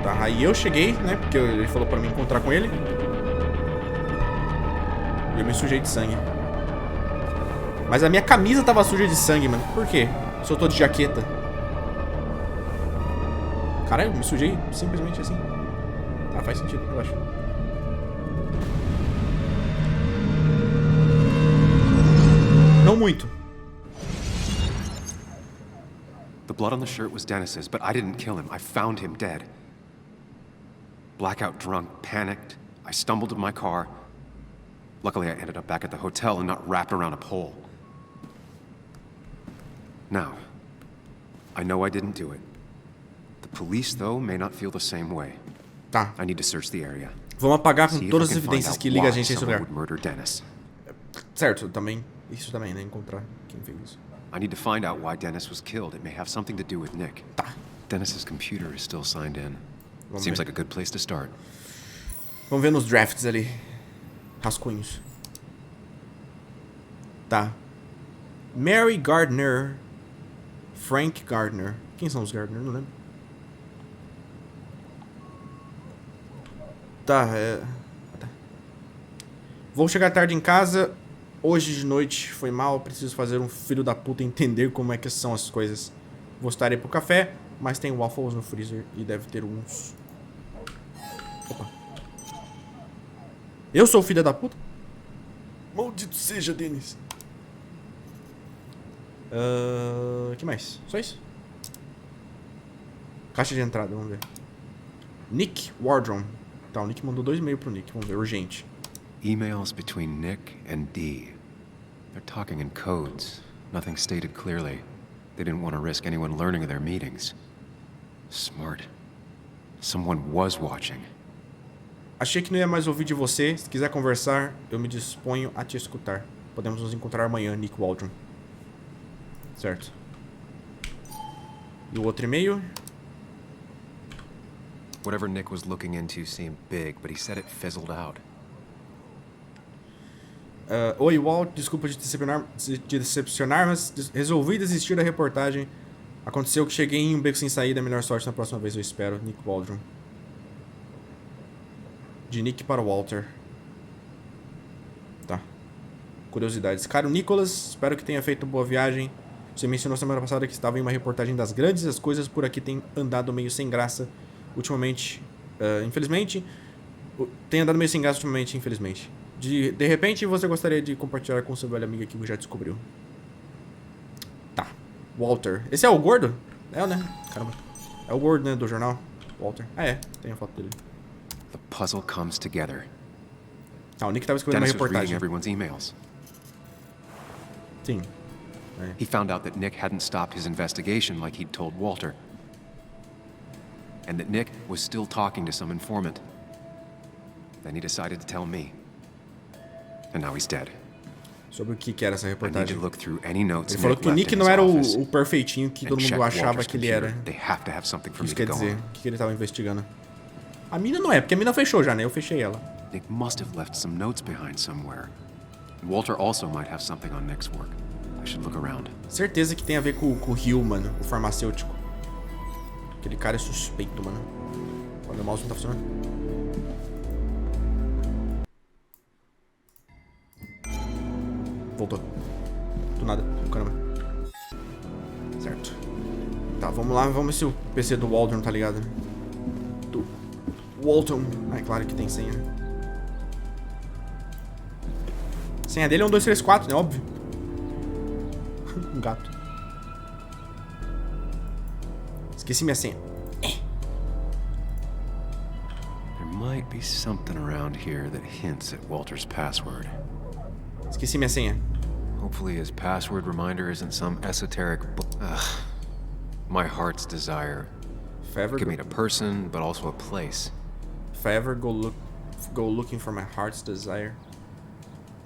Tá, aí eu cheguei, né? Porque ele falou pra me encontrar com ele. E eu me sujei de sangue. Mas a minha camisa tava suja de sangue, mano. Por quê? Eu só tô de jaqueta. Caralho, eu me sujei simplesmente assim. Tá, faz sentido, eu acho. Não muito. The blood on the shirt was Dennis's, but I didn't kill him. I found him dead. Blackout drunk, panicked. I stumbled to my car. Luckily, I ended up back at the hotel and not wrapped around a pole. Now, I know I didn't do it. The police, though, may not feel the same way. Tá. I need to search the area. Vamos apagar com todas as evidências que ligam a gente a esse lugar. Certo, também. Isso também, né? Encontrar quem fez isso. I need to find out why Dennis was killed. It may have something to do with Nick. Tá. Dennis's computer is still signed in. Vamos Seems ver. like a good place to start. Vamos ver nos drafts ali. Rascunhos. Tá. Mary Gardner. Frank Gardner. Quem são os Gardner? Não lembro. Tá, tá. Vou chegar tarde em casa. Hoje de noite foi mal. Preciso fazer um filho da puta entender como é que são as coisas. Gostarei pro café, mas tem waffles no freezer e deve ter uns. Opa. Eu sou o filho da puta? Maldito seja, Dennis. Que mais? Só isso? Caixa de entrada, vamos ver. Nick Wardron. Tá, o Nick mandou 2 e-mails pro Nick. Vamos ver, urgente. Emails between Nick and Dee. They're talking in codes. Nothing stated clearly. They didn't want to risk anyone learning of their meetings. Smart. Someone was watching. Achei que não ia mais ouvir de você. Se quiser conversar, eu me disponho a te escutar. Podemos nos encontrar amanhã, Nick Waldron. Certo. E o outro e-mail? Whatever Nick was looking into seemed big, but he said it fizzled out. Oi, Walt. Desculpa te decepcionar, mas resolvi desistir da reportagem. Aconteceu que cheguei em um beco sem saída. Melhor sorte na próxima vez, eu espero. Nick Waldron. De Nick para Walter. Tá. Curiosidades. Caro Nicholas, espero que tenha feito boa viagem. Você mencionou semana passada que estava em uma reportagem das grandes. As coisas por aqui têm andado meio sem graça ultimamente. Infelizmente. Tem andado meio sem graça ultimamente, infelizmente. De repente, você gostaria de compartilhar com seu velho amigo que já descobriu. Tá. Walter. Esse é o gordo? É, né? Caramba. É o gordo, né? Do jornal. Walter. Ah, é. Tem a foto dele. The puzzle comes together. Tá, o Nick tava escrevendo uma Dennis was reading reportagem. everyone's emails. Sim. He found out that Nick hadn't stopped his investigation like he'd told Walter. And that Nick was still talking to some informant. Then he decided to tell me. And now he's dead. Sobre o que era essa I need reportagem. to look through any notes Ele falou Nick que o left Nick in não his era office o perfeitinho que todo and mundo check achava Walter's que ele era. computer. They have to have something for me Isso to quer go dizer, on. o que ele tava investigando. A mina não é, porque a mina fechou já, né? Eu fechei ela. Nick must have left some notes behind somewhere. Walter also might have something on Nick's work. I should look around. Certeza que tem a ver com o Hill, mano, o farmacêutico. Aquele cara é suspeito, mano. Olha, meu mouse não tá funcionando. Voltou. Do nada. Caramba. Certo. Tá, vamos lá. Vamos ver se o PC do Walton tá ligado. Do Walton. Ah, é claro que tem senha. A senha dele é 1, 2, 3, 4, né? Óbvio. Um gato. Esqueci minha senha. There might be something around here that hints at Walter's password. Esqueci minha senha. Hopefully his password reminder isn't some esoteric my heart's desire. If I ever Give me a person, but also a place. If I ever go looking for my heart's desire.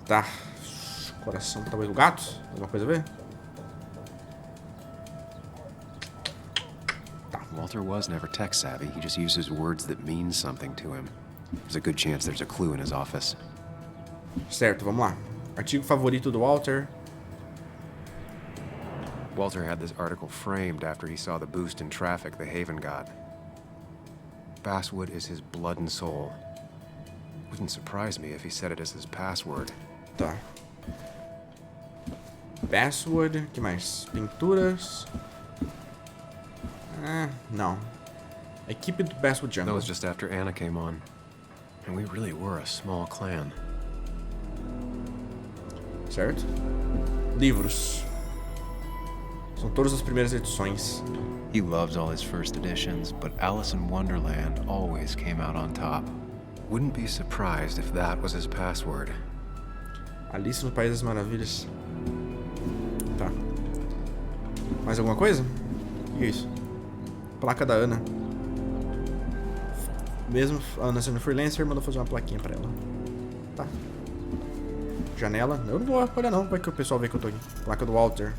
Tá. Coração, talvez o gato? Alguma coisa a ver? Walter was never tech savvy. He just uses words that mean something to him. There's a good chance there's a clue in his office. Certo, vamos lá. Artigo favorito do Walter. Walter had this article framed after he saw the boost in traffic the Haven got. Basswood is his blood and soul. Wouldn't surprise me if he said it as his password. Tá. Basswood, que mais? Pinturas. Ah, não. Equipe do Basswood Jungle. That was just after Anna came on. And we really were a small clan. Certo? Livros. São todas as primeiras edições. He loves all his first editions, but Alice in Wonderland always came out on top. Wouldn't be surprised if that was his password. Alice no País das Maravilhas. Tá. Mais alguma coisa? O que é isso? Placa da Ana. Mesmo a Ana sendo freelancer, mandou fazer uma plaquinha pra ela. Tá. Janela. Eu não vou olhar não, vai que o pessoal vê que eu tô aqui. Placa do Walter.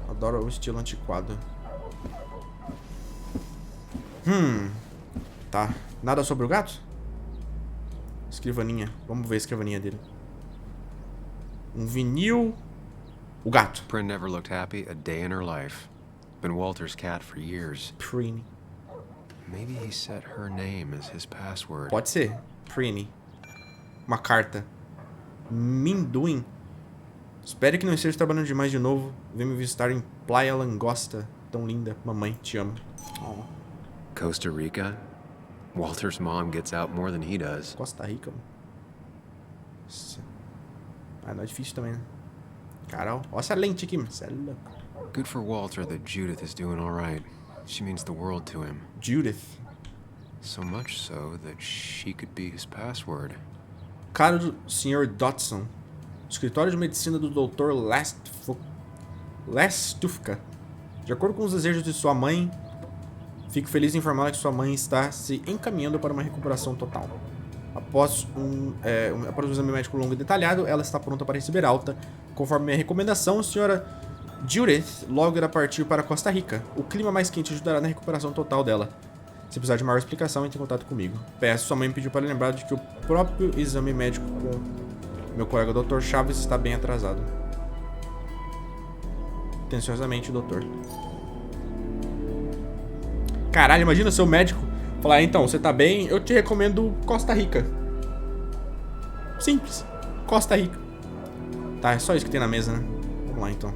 Adoro o estilo antiquado. Tá. Nada sobre o gato? Escrivaninha. Vamos ver a escrivaninha dele. Um vinil. O gato. Prin never looked happy a day in her life. Been Walter's cat for years. Prin. Maybe he set her name as his password. Pode ser. Prin. Uma carta. Minduim. Espero que não esteja trabalhando demais de novo. Vem me visitar em Playa Langosta. Tão linda. Mamãe, te amo. Oh. Costa Rica? Walter's mom gets out more than he does. Costa Rica, mano. Ah, não é difícil também, né? Carol, olha essa lente aqui, mano. Você é louco. Good for Walter that Judith is doing all right. She means the world to him. Judith. So much so that she could be his password. Caro Sr. Dodson. Escritório de medicina do Dr. Lestufka. De acordo com os desejos de sua mãe, fico feliz em informá-la que sua mãe está se encaminhando para uma recuperação total. Após um exame médico longo e detalhado, ela está pronta para receber alta. Conforme minha recomendação, a senhora Judith logo irá partir para Costa Rica. O clima mais quente ajudará na recuperação total dela. Se precisar de maior explicação, entre em contato comigo. PS, sua mãe me pediu para lembrar de que o próprio exame médico com meu colega Dr. Chaves está bem atrasado. Atenciosamente, doutor. Caralho, imagina o seu médico falar, então, você tá bem? Eu te recomendo Costa Rica. Simples. Costa Rica. Tá, é só isso que tem na mesa, né? Vamos lá, então.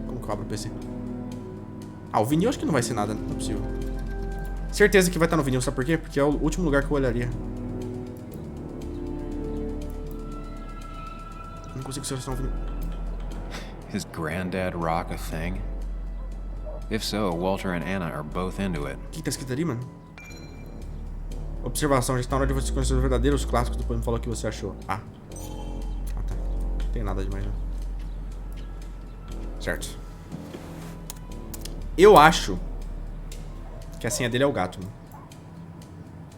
Como que eu abro o PC? Ah, o vinil acho que não vai ser nada, não é possível. Certeza que vai estar no vinil, sabe por quê? Porque é o último lugar que eu olharia. Não consigo selecionar o vinil. His granddad rock a thing? If so, Walter and Anna are both into it. O que tá escrito ali, mano? Observação, já está na hora de você conhecer os verdadeiros clássicos. Depois me falou o que você achou. Ah. Ah, tá. Não tem nada demais, não. Certo. Eu acho que a senha dele é o gato, mano.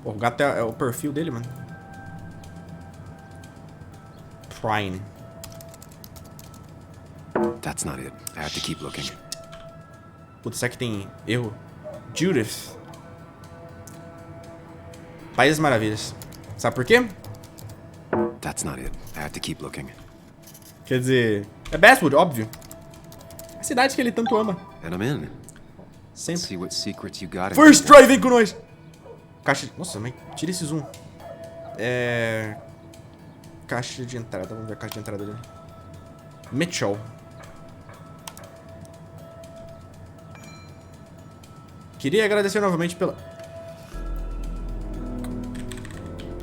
Pô, o gato é o perfil dele, mano. Prime. That's not it. I have to keep looking. Putz, será que tem erro? Judith. País das Maravilhas. Sabe por quê? That's not it. I have to keep looking. Quer dizer, é Basswood, óbvio. A cidade que ele tanto ama. And I'm in. Sempre. See what secrets you got. First try, vem com nós. Caixa de... Nossa, mas tira esse zoom. Caixa de entrada. Vamos ver a caixa de entrada dele. Mitchell. Queria agradecer novamente pela...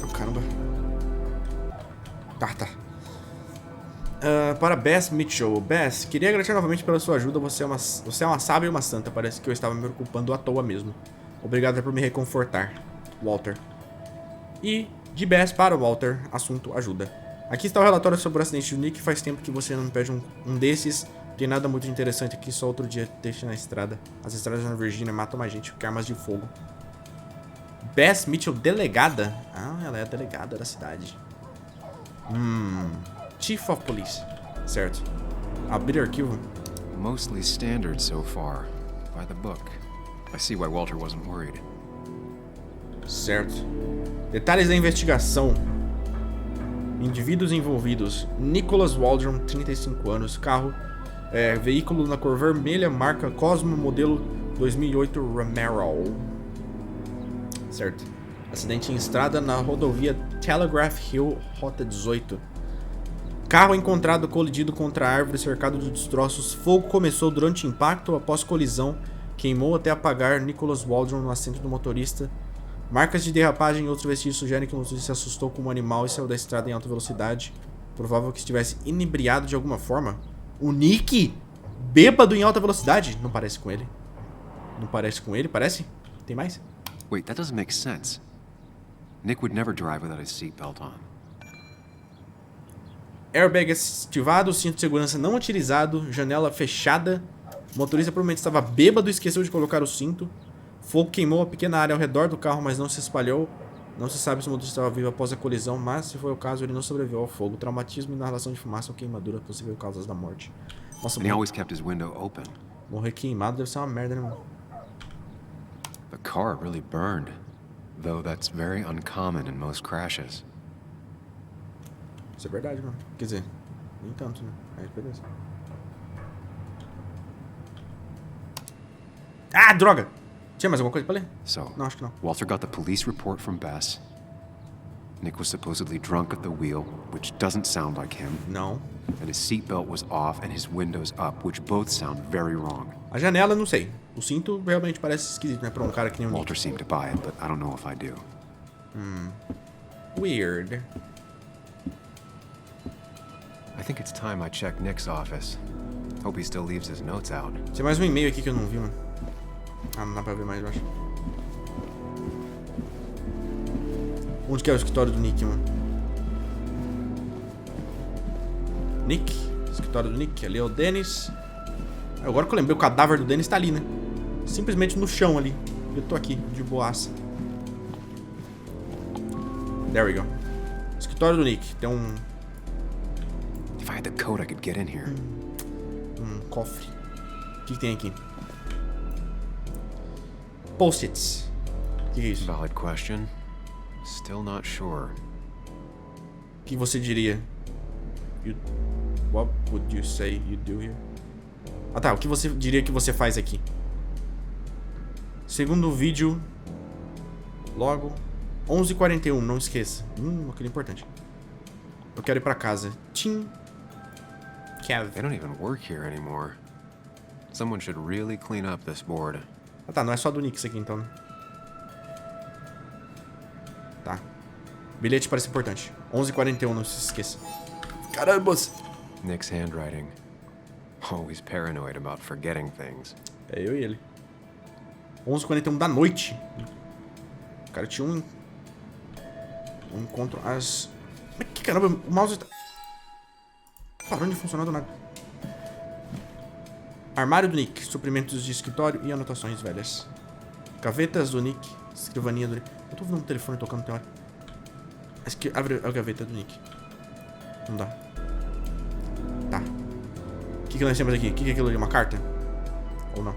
Oh, caramba. Tá. Para Bess Mitchell. Bess, queria agradecer novamente pela sua ajuda. Você é uma sábia e uma santa. Parece que eu estava me preocupando à toa mesmo. Obrigado por me reconfortar, Walter. E de Bess para Walter, assunto ajuda. Aqui está o relatório sobre o acidente do Nick. Faz tempo que você não me pede um desses. Não tem nada muito interessante aqui, só outro dia deixa na estrada. As estradas na Virgínia matam mais gente que armas de fogo. Bess Mitchell, delegada? Ah, ela é a delegada da cidade. Chief of Police. Certo. Abrir arquivo. Mostly standard so far. By the book. I see why Walter wasn't worried. Certo. Detalhes da investigação. Indivíduos envolvidos. Nicholas Waldron, 35 anos. Carro. Veículo na cor vermelha. Marca Cosmo, modelo 2008 Romero. Certo. Acidente em estrada na rodovia Telegraph Hill, Rota 18. Carro encontrado colidido contra a árvore, cercado de destroços. Fogo começou durante o impacto. Após colisão, queimou até apagar. Nicholas Waldron no assento do motorista. Marcas de derrapagem e outros vestígios sugerem que o motorista se assustou com um animal e saiu da estrada em alta velocidade. Provável que estivesse inebriado de alguma forma. O Nick? Bêbado em alta velocidade? Não parece com ele. Não parece com ele, parece? Tem mais? Wait, that doesn't make sense. Nick would never drive without his seatbelt on. Airbag ativado, cinto de segurança não utilizado, janela fechada. O motorista provavelmente estava bêbado e esqueceu de colocar o cinto. Fogo queimou a pequena área ao redor do carro, mas não se espalhou. Não se sabe se o motorista estava vivo após a colisão, mas se foi o caso, ele não sobreviveu ao fogo. Traumatismo e inalação de fumaça ou queimadura, possível causas da morte. Nossa, And he always kept his window open. Morrer queimado deve ser uma merda, né, mano? The car really burned, though that's very uncommon in most crashes. Isso é verdade, mano. Quer dizer, nem tanto, né? Aí, beleza. Ah, droga! Tinha mais alguma coisa pra ler? So, não, acho que não. Walter got the police report from Bess. Nick was supposedly drunk at the wheel, which doesn't sound like him. Não. And his seatbelt was off and his windows up, which both sound very wrong. A janela, não sei. O cinto realmente parece esquisito, né? Pra um cara que nem o Nick. Walter seemed to buy it, but I don't know if I do. Weird. I think it's time I check Nick's office. Hope he still leaves his notes out. Tem mais um e-mail aqui que eu não vi, mano. Ah, não dá pra ver mais, eu acho. Onde que é o escritório do Nick, mano? Nick? Escritório do Nick. Ali é o Dennis. Agora que eu lembrei, o cadáver do Dennis tá ali, né? Simplesmente no chão ali. Eu tô aqui, de boaça. There we go. Escritório do Nick. Tem um... If I had the code, I could get in here. Cofre. O que tem aqui? Post-its. O que é isso? Valid question. Still not sure. O que você diria? What would you say you do here? Ah tá, o que você diria que você faz aqui? Segundo o vídeo. Logo 11h41, não esqueça. Aquilo importante. Eu quero ir pra casa. Tim. Kev. They don't even work here anymore. Someone should really clean up this board. Ah tá, não é só do Nick isso aqui então, né? Tá. Bilhete parece importante. 11h41, não se esqueça. Caramba! Nick's handwriting. Always paranoid about forgetting things. É eu e ele. 11h41 da noite. O cara tinha Eu encontro as... Que caramba, o mouse tá parando de funcionar do nada. Armário do Nick. Suprimentos de escritório e anotações velhas. Gavetas do Nick. Escrivaninha do Nick. Eu tô ouvindo um telefone tocando tem hora. Abre a gaveta do Nick. Não dá. Tá. O que nós temos aqui? O que é aquilo ali? Uma carta? Ou não?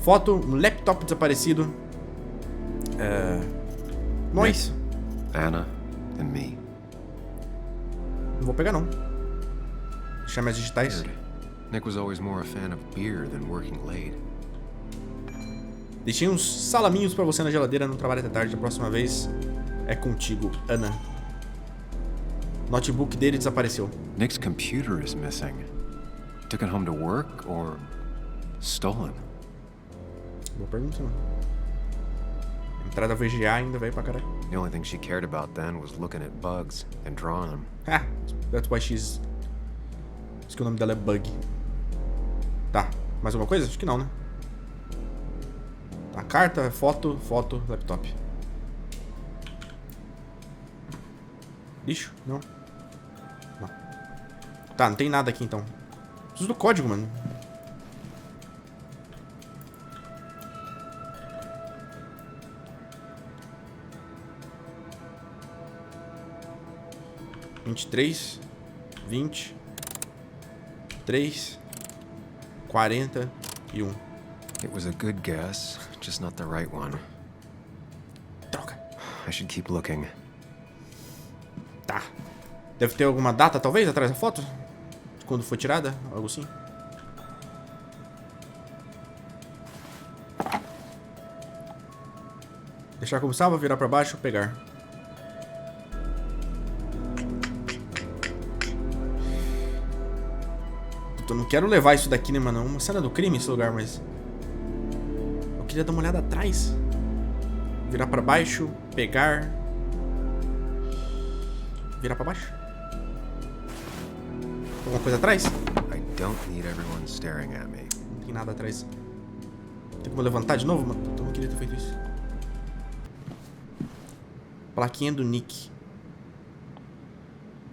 Foto, um laptop desaparecido. Nós. Anna and me. Não vou pegar não. Deixar minhas digitais. Weird. Nick was always more a fan of beer than working late. Deixei uns salaminhos pra você na geladeira. Não trabalha até tarde. A próxima vez é contigo, Ana. Notebook dele desapareceu. Nick's computer is missing. Took it home to work or stolen? Boa pergunta, mano. Entrada VGA ainda veio pra caralho. The only thing she cared about then was looking at bugs and drawing them. Ah, that's why she's... Acho que o nome dela é Bug. Tá, mais alguma coisa? Acho que não, né? A carta, foto, laptop. Lixo? Não. Não. Tá, não tem nada aqui então. Preciso do código, mano. (23, 20, 3, 41). It was a good guess, just not the right one. Droga. I should keep looking. Tá. Deve ter alguma data, talvez, atrás da foto? De quando foi tirada? Algo assim. Deixar como estava, virar pra baixo, pegar. Eu não quero levar isso daqui, né, mano? É uma cena do crime esse lugar, mas... Eu queria dar uma olhada atrás. Virar pra baixo, pegar... Virar pra baixo? Alguma coisa atrás? I don't need everyone staring at me. Não tem nada atrás. Tem como levantar de novo, mano? Eu não queria ter feito isso. Plaquinha do Nick.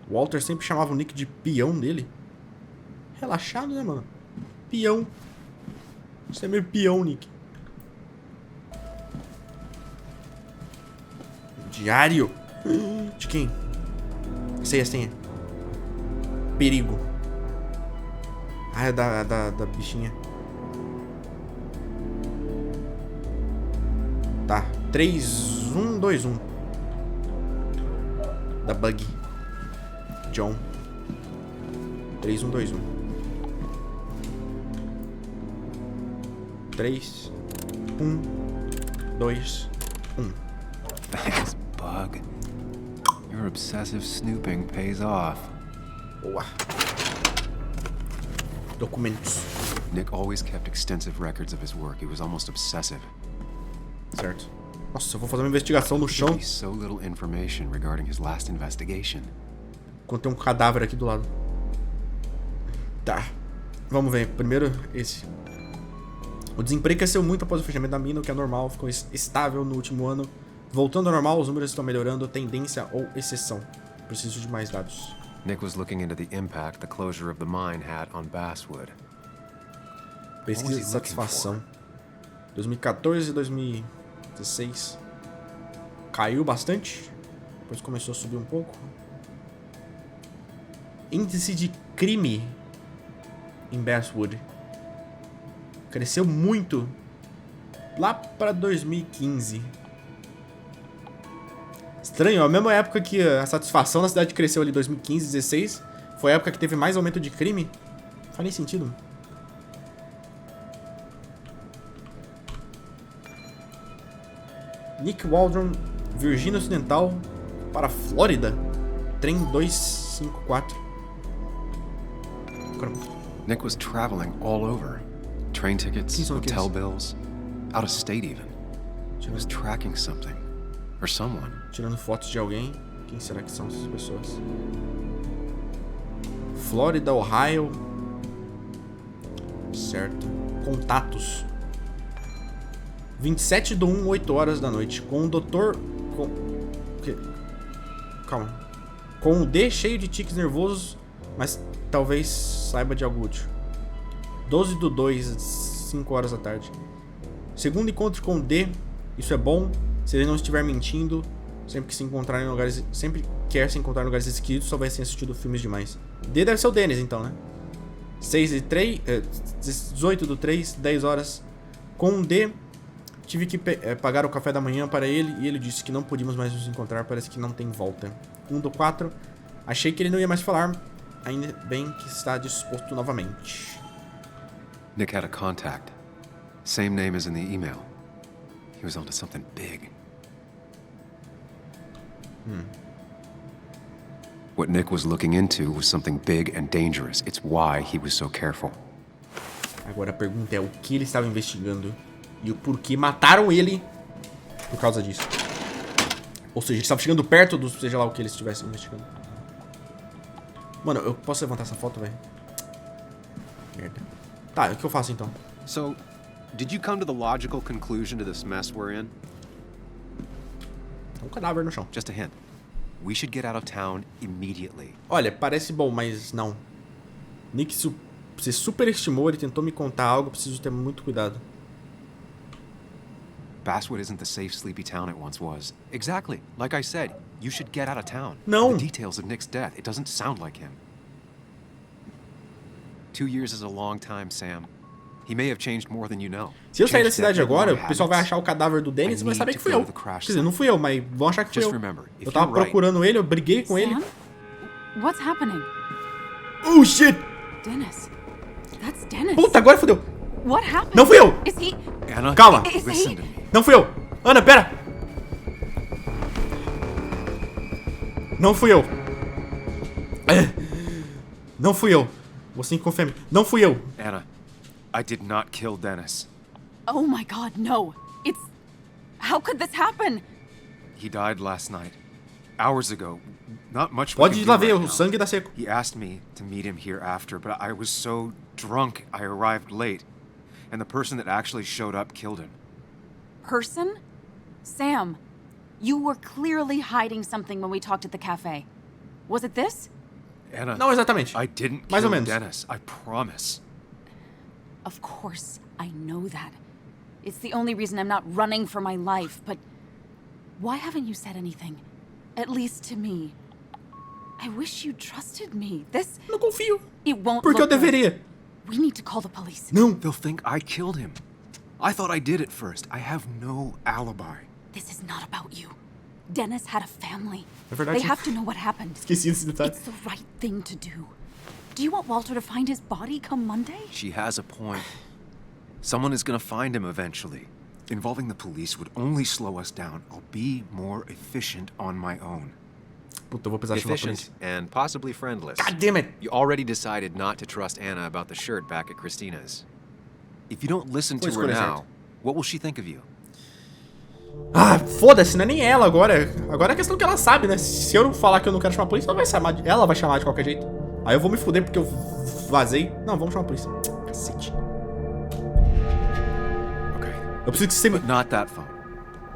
O Walter sempre chamava o Nick de peão dele. Relaxado, né, mano? Peão. Você é meio peão, Nick. Diário. De quem? Sei a senha. Perigo. Ah, é da bichinha. Tá. 3121. Da Bug. John. 3121. 3, 1, 2, 1. Thanks, Bug. Your obsessive snooping pays off. Boa. Documentos. Nick always kept extensive records of his work. He was almost obsessive. Certo. Nossa, eu vou fazer uma investigação no chão. There's so little information regarding his last investigation. Quando tem um cadáver aqui do lado. Tá. Vamos ver. Primeiro, esse. O desemprego cresceu muito após o fechamento da mina, o que é normal, ficou estável no último ano. Voltando ao normal, os números estão melhorando, tendência ou exceção. Preciso de mais dados. Nick was looking into the impact the closure of the mine had on Basswood. Pesquisa de satisfação. 2014 e 2016. Caiu bastante. Depois começou a subir um pouco. Índice de crime em Basswood. Cresceu muito lá para 2015. Estranho, a mesma época que a satisfação na cidade cresceu ali, 2015, 2016, foi a época que teve mais aumento de crime. Não faz nem sentido. Nick Waldron, Virgínia Ocidental para Flórida. Trem 254. Nick was traveling all over. Train tickets, hotel bills, out of state even. He was tracking something. Or someone. Tirando fotos de alguém. Quem será que são essas pessoas? Flórida, Ohio. Certo. Contatos. 27/1, 8 horas da noite. Com o Dr. Calma. Com um D cheio de tiques nervosos, mas talvez saiba de algo útil. 12/2, 5 horas da tarde. Segundo encontro com o D, isso é bom se ele não estiver mentindo. Sempre que se encontrar em lugares, sempre quer se encontrar em lugares esquisitos, só vai ter assistido filmes demais. D deve ser o Dennis, então, né? 6/3, 18/3, 10 horas. Com um D, tive que pagar o café da manhã para ele e ele disse que não podíamos mais nos encontrar, parece que não tem volta. 1/4, achei que ele não ia mais falar, ainda bem que está disposto novamente. Nick had a contact. Same name as in the email. He was onto something big. What Nick was looking into was something big and dangerous. It's why he was so careful. Agora a pergunta é o que ele estava investigando e o porquê mataram ele por causa disso. Ou seja, ele estava chegando perto do seja lá o que ele estivesse investigando. Mano, eu posso levantar essa foto, velho? Merda. Tá, o que eu faço então? So, did you come to the logical conclusion to this mess we're in? Tem um cadáver no chão. Just a hint. We should get out of town immediately. Olha, parece bom, mas não. Nick se superestimou, ele tentou me contar algo, preciso ter muito cuidado. Basswood isn't the safe, sleepy town it once was. Exactly. Like I said, you should get out of town. Não. The details of Nick's death, it doesn't sound like him. 2 years is a long time, Sam. He may have changed more than you know. Se eu sair da cidade agora, o pessoal vai achar o cadáver do Dennis e vai saber que fui eu. Quer dizer, não fui eu, mas vão achar que fui eu. Eu tava procurando ele, eu briguei com ele. What's happening? Oh, shit! Dennis. That's Dennis. Puta, agora fodeu. What happened? Não fui eu! Is he... Anna, calma. Listen to me. Não fui eu. Ana, pera. Não fui eu. Não fui eu. Você confia em mim. Não fui eu. Anna, I did not kill Dennis. Oh my God, no. It's... How could this happen? He died last night. Hours ago. Not much we Pode can ir do lá ver, right o now. sangue da seco. He asked me to meet him here after, but I was so drunk I arrived late. And the person that actually showed up killed him. Person? Sam, you were clearly hiding something when we talked at the cafe. Was it this? Anna, Não exatamente. I didn't Mais ou kill menos. Dennis. I promise. Of course, I know that. It's the only reason I'm not running for my life, but why haven't you said anything? At least to me. I wish you trusted me. This... Não confio. It won't Porque eu look good. deveria. We need to call the police. No, they'll think I killed him. I thought I did at first. I have no alibi. This is not about you. Dennis had a family. É verdade. They have to know what happened. Esqueci desse detalhe. It's the right thing to do. Do you want Walter to find his body come Monday? She has a point. Someone is gonna find him eventually. Involving the police would only slow us down. I'll be more efficient on my own. Puta, eu vou precisar chamar a polícia. Efficient and possibly friendless. God damn it. You already decided not to trust Anna about the shirt back at Christina's. If you don't listen to her now, what will she think of you? Ah, foda-se, não é nem ela agora. Agora é questão que ela sabe, né? Se eu não falar que eu não quero chamar a polícia, ela vai chamar de qualquer jeito. Aí eu vou me fuder porque eu vazei. Não, vamos chamar a polícia. Cacete. Okay. Eu preciso que você... But not that phone.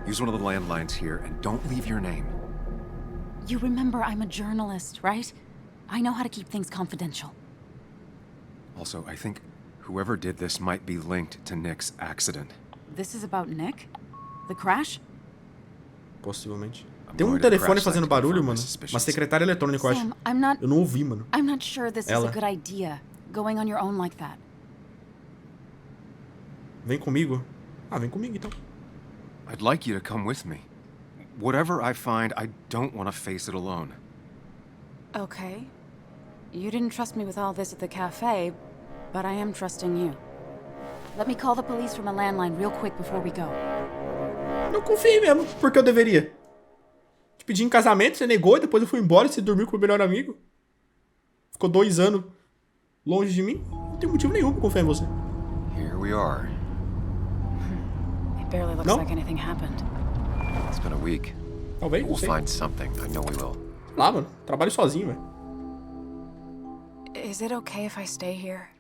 Use one of the landlines here and don't leave your name. You remember I'm a journalist, right? I know how to keep things confidential. Also, I think whoever did this might be linked to Nick's accident. This is about Nick? The crash? Possivelmente. Tem um telefone fazendo barulho, mano. Uma secretária eletrônica, eu acho. Sam, I'm not... Eu não ouvi, mano. I'm not sure this is Ela. a good idea, going on your own like that. Vem comigo? Ah, vem comigo então. I'd like you to come with me. Whatever I find, I don't want to face it alone. Okay. You didn't trust me with all this at the cafe, but I am trusting you. Let me call the police from a landline real quick before we go. Não confio mesmo, porque eu deveria. Te pedi em casamento, você negou, e depois eu fui embora e você dormiu com o melhor amigo. Ficou 2 anos longe de mim. Não tem motivo nenhum pra confiar em você. Here we are. It barely looks like anything happened. It's been a week. Talvez, não We'll sei. find something. I know we will. Lá, mano. Trabalho sozinho, velho. Is it okay if I stay here?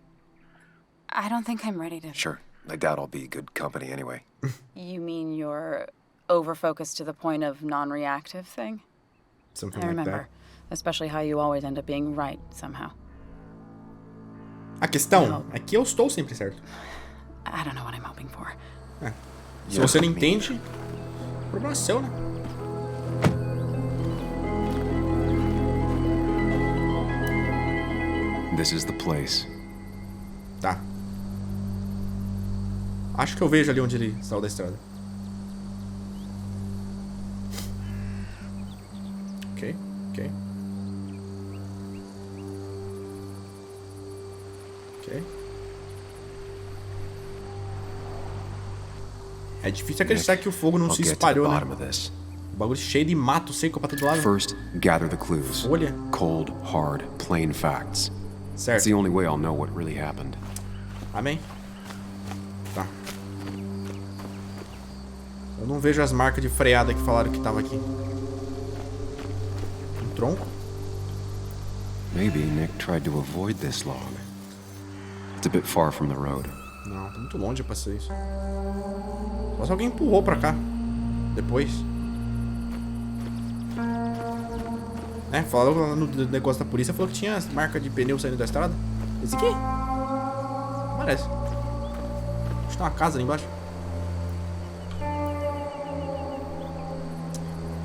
I don't think I'm ready to... Sure. I doubt I'll be good company anyway. You mean you're over-focused to the point of non-reactive thing? Something I like remember. that. Especially how you always end up being right, somehow. A questão é que eu estou sempre certo. I don't know what I'm hoping for. Se você não entende, o problema é seu, né? This is the place. Tá. Acho que eu vejo ali onde ele saiu da estrada. Ok. É difícil acreditar que o fogo não se espalhou, né? O bagulho cheio de mato seco pra todo lado. First, gather the clues. Folha. Cold, hard, plain facts. Certo. It's the only way I'll know what really happened. Amém. Tá. Eu não vejo as marcas de freada que falaram que tava aqui. Um tronco? Maybe Nick tried to avoid this log. It's a bit far from the road. Não, tá muito longe pra ser isso. Só se alguém empurrou pra cá. Depois. Falou no negócio da polícia, falou que tinha as marcas de pneu saindo da estrada. Esse aqui? Parece. Acho que tem uma casa ali embaixo.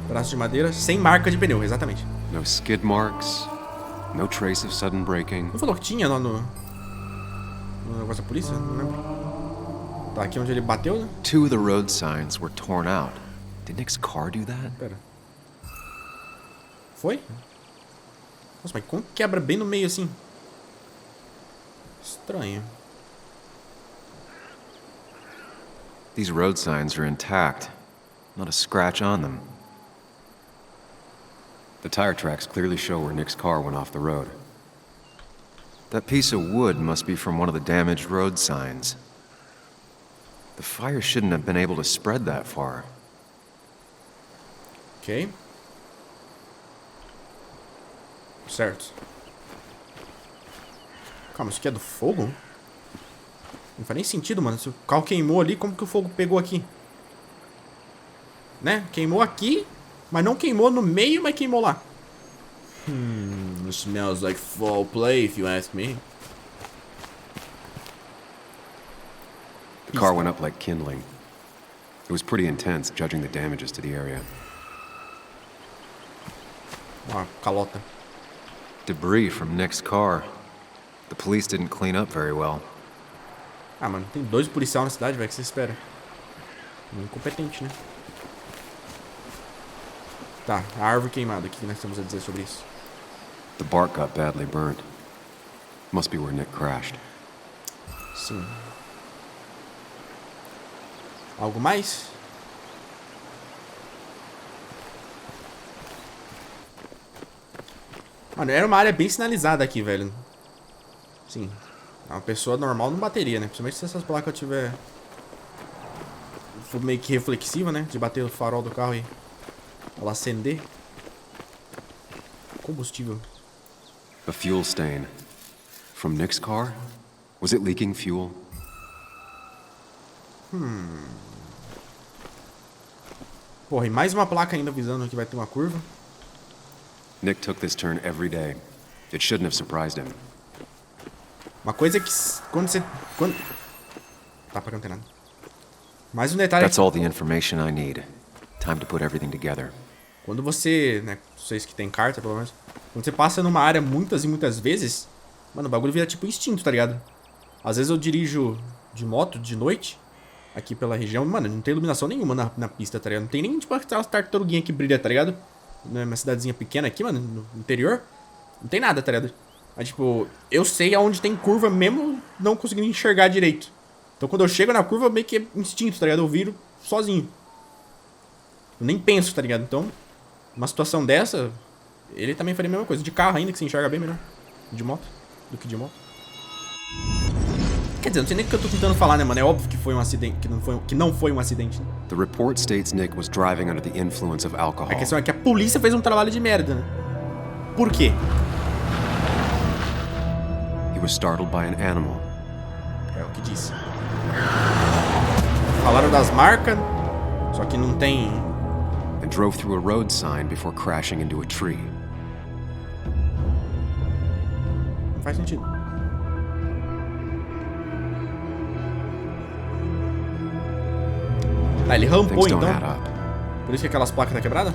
Braço de madeira, sem marca de pneu, exatamente. No skid marks, no trace of sudden braking. Não falou que tinha lá no negócio da polícia? Não lembro. Tá aqui onde ele bateu, né? 2 of the road signs were torn out. Did Nick's car do that? Pera. Foi? Nossa, mas como quebra bem no meio assim? Estranho. These road signs are intact. Not a scratch on them. The tire tracks clearly show where Nick's car went off the road. That piece of wood must be from one of the damaged road signs. The fire shouldn't have been able to spread that far. Ok. Certo. Calma, isso aqui é do fogo? Não faz nem sentido, mano. Se o carro queimou ali, como que o fogo pegou aqui? Né? Queimou aqui, mas não queimou no meio, mas queimou lá. Smells like foul play, if you ask me. The car went up like kindling. It was pretty intense, judging the damages to the area. Uma calota. Debris from Nick's car. The police didn't clean up very well. Ah, mano, tem 2 policiais na cidade, velho, que você espera. Incompetente, né? Tá, a árvore queimada. O que nós temos a dizer sobre isso? The bark got badly burnt. Must be where Nick crashed. Sim. Algo mais? Mano, era uma área bem sinalizada aqui, velho. Sim. Uma pessoa normal não bateria, né? Principalmente se essas placas tiver... for meio que reflexiva, né? De bater no farol do carro e ela acender. Combustível. A fuel stain. From Nick's car? Was it leaking fuel? Porra, e mais uma placa ainda avisando que vai ter uma curva. Nick took this turn every day. It shouldn't have surprised him. Uma coisa é que quando você... Tá pra não ter nada. Mais um detalhe... That's all the information I need. Time to put everything together. Quando você, né, vocês que tem carta, pelo menos, quando você passa numa área muitas e muitas vezes, mano, o bagulho vira tipo instinto, tá ligado? Às vezes eu dirijo de moto de noite, aqui pela região, mano, não tem iluminação nenhuma na pista, tá ligado? Não tem nem, tipo, aquelas tartaruguinhas que brilha, tá ligado? Numa cidadezinha pequena aqui, mano, no interior, não tem nada, tá ligado? Mas, tipo, eu sei aonde tem curva mesmo não conseguindo enxergar direito. Então, quando eu chego na curva, meio que é instinto, tá ligado? Eu viro sozinho. Eu nem penso, tá ligado? Então, uma situação dessa, ele também faria a mesma coisa. De carro ainda, que se enxerga bem melhor. De moto, do que de moto. Quer dizer, não sei nem o que eu tô tentando falar, né, mano? É óbvio que foi um acidente, que não foi um acidente, né? The report states Nick was driving under the influence of alcohol. A questão é que a polícia fez um trabalho de merda, né? Por quê? He was startled by an animal. É o que disse. Falaram das marcas, só que não tem... The and drove through a road sign before crashing into a tree. Não faz sentido. Ah, ele rampou Things don't então. add up. Por isso que aquelas placas tá quebradas?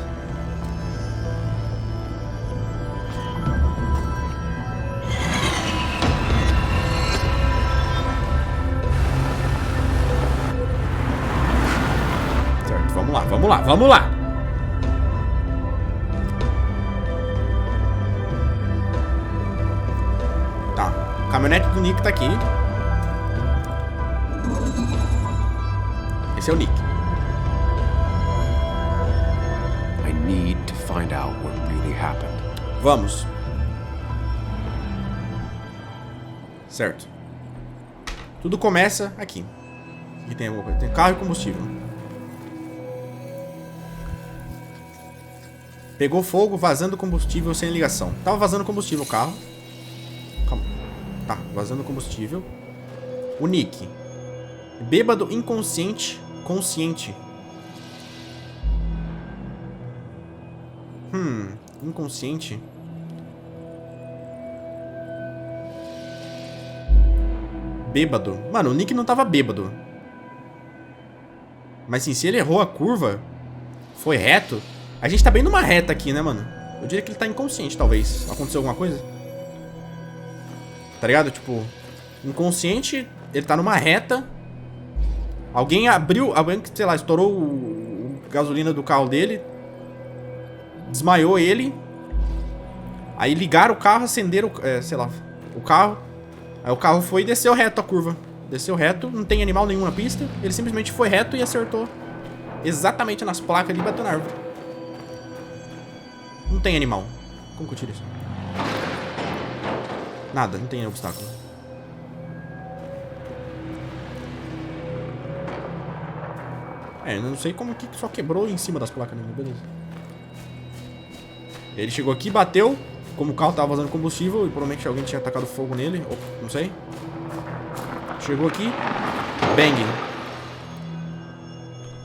Certo, vamos lá, vamos lá, vamos lá! Tá, a caminhonete do Nick tá aqui. Esse é o Nick. I need to find out what really happened. Vamos. Certo. Tudo começa aqui. Aqui tem alguma coisa. Tem carro e combustível. Pegou fogo vazando combustível sem ligação. Tava vazando combustível o carro. Calma. Tá, vazando combustível. O Nick. Bêbado, inconsciente, consciente. Inconsciente. Bêbado. Mano, o Nick não tava bêbado. Mas sim, se ele errou a curva, foi reto. A gente tá bem numa reta aqui, né, mano? Eu diria que ele tá inconsciente, talvez. Aconteceu alguma coisa? Tá ligado? Tipo, inconsciente, ele tá numa reta. Alguém abriu, alguém, sei lá, estourou o gasolina do carro dele. Desmaiou ele. Aí ligaram o carro, acenderam, sei lá, o carro. Aí o carro foi e desceu reto a curva. Desceu reto, não tem animal nenhum na pista. Ele simplesmente foi reto e acertou exatamente nas placas ali e bateu na árvore. Não tem animal. Como que eu tiro isso? Nada, não tem obstáculo. Eu não sei como que só quebrou em cima das placas, né? Beleza. Ele chegou aqui, bateu. Como o carro tava vazando combustível e provavelmente alguém tinha atacado fogo nele. Ou, não sei. Chegou aqui. Bang.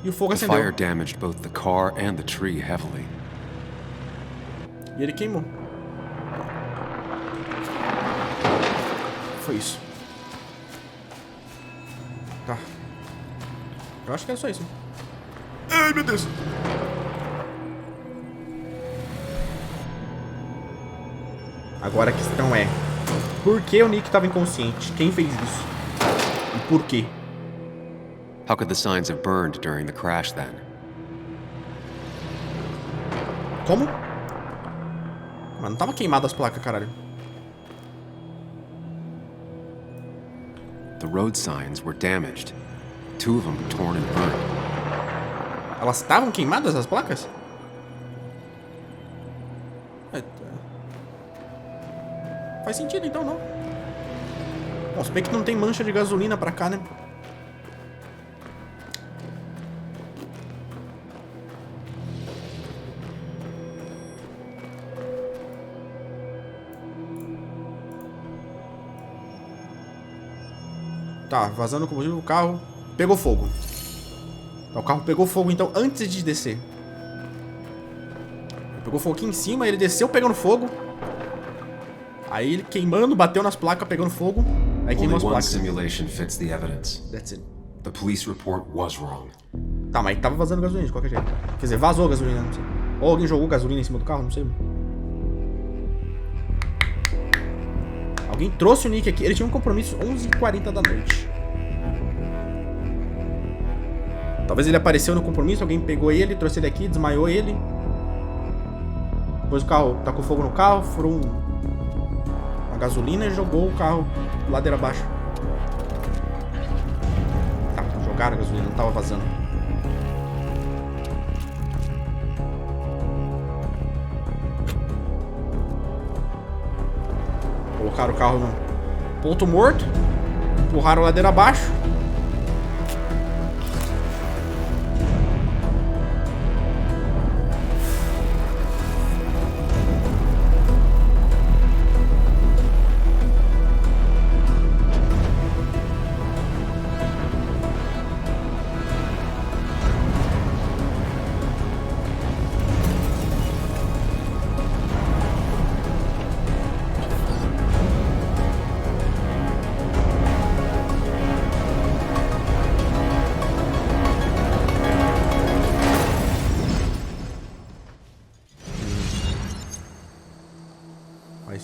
E o fogo acendeu. The fire damaged both the car and the tree heavily. E ele queimou. Foi isso. Tá. Eu acho que era só isso. Ai, meu Deus. Agora a questão é: por que o Nick estava inconsciente? Quem fez isso? E por quê? How could the signs have burned during the crash then? Como? Mas não tava queimado as placas, caralho. The road signs were damaged. 2 of them torn and burned. Elas estavam queimadas, as placas? Faz sentido então, não? Bom, se bem que não tem mancha de gasolina pra cá, né? Tá, vazando o combustível, o carro pegou fogo. Tá, o carro pegou fogo, então, antes de descer. Ele pegou fogo aqui em cima, ele desceu pegando fogo. Aí ele queimando, bateu nas placas, pegando fogo. Aí queimou as placas. Simulation fits the evidence. That's it. The police report was wrong. Tá, mas tava vazando gasolina de qualquer jeito. Quer dizer, vazou a gasolina, não sei. Ou alguém jogou gasolina em cima do carro, não sei. Alguém trouxe o Nick aqui. Ele tinha um compromisso 11h40 da noite. Talvez ele apareceu no compromisso, alguém pegou ele, trouxe ele aqui, desmaiou ele. Depois o carro tacou fogo no carro, furou uma gasolina e jogou o carro ladeira abaixo. Tá, jogaram a gasolina, não tava vazando. Colocaram o carro no ponto morto, empurraram a ladeira abaixo.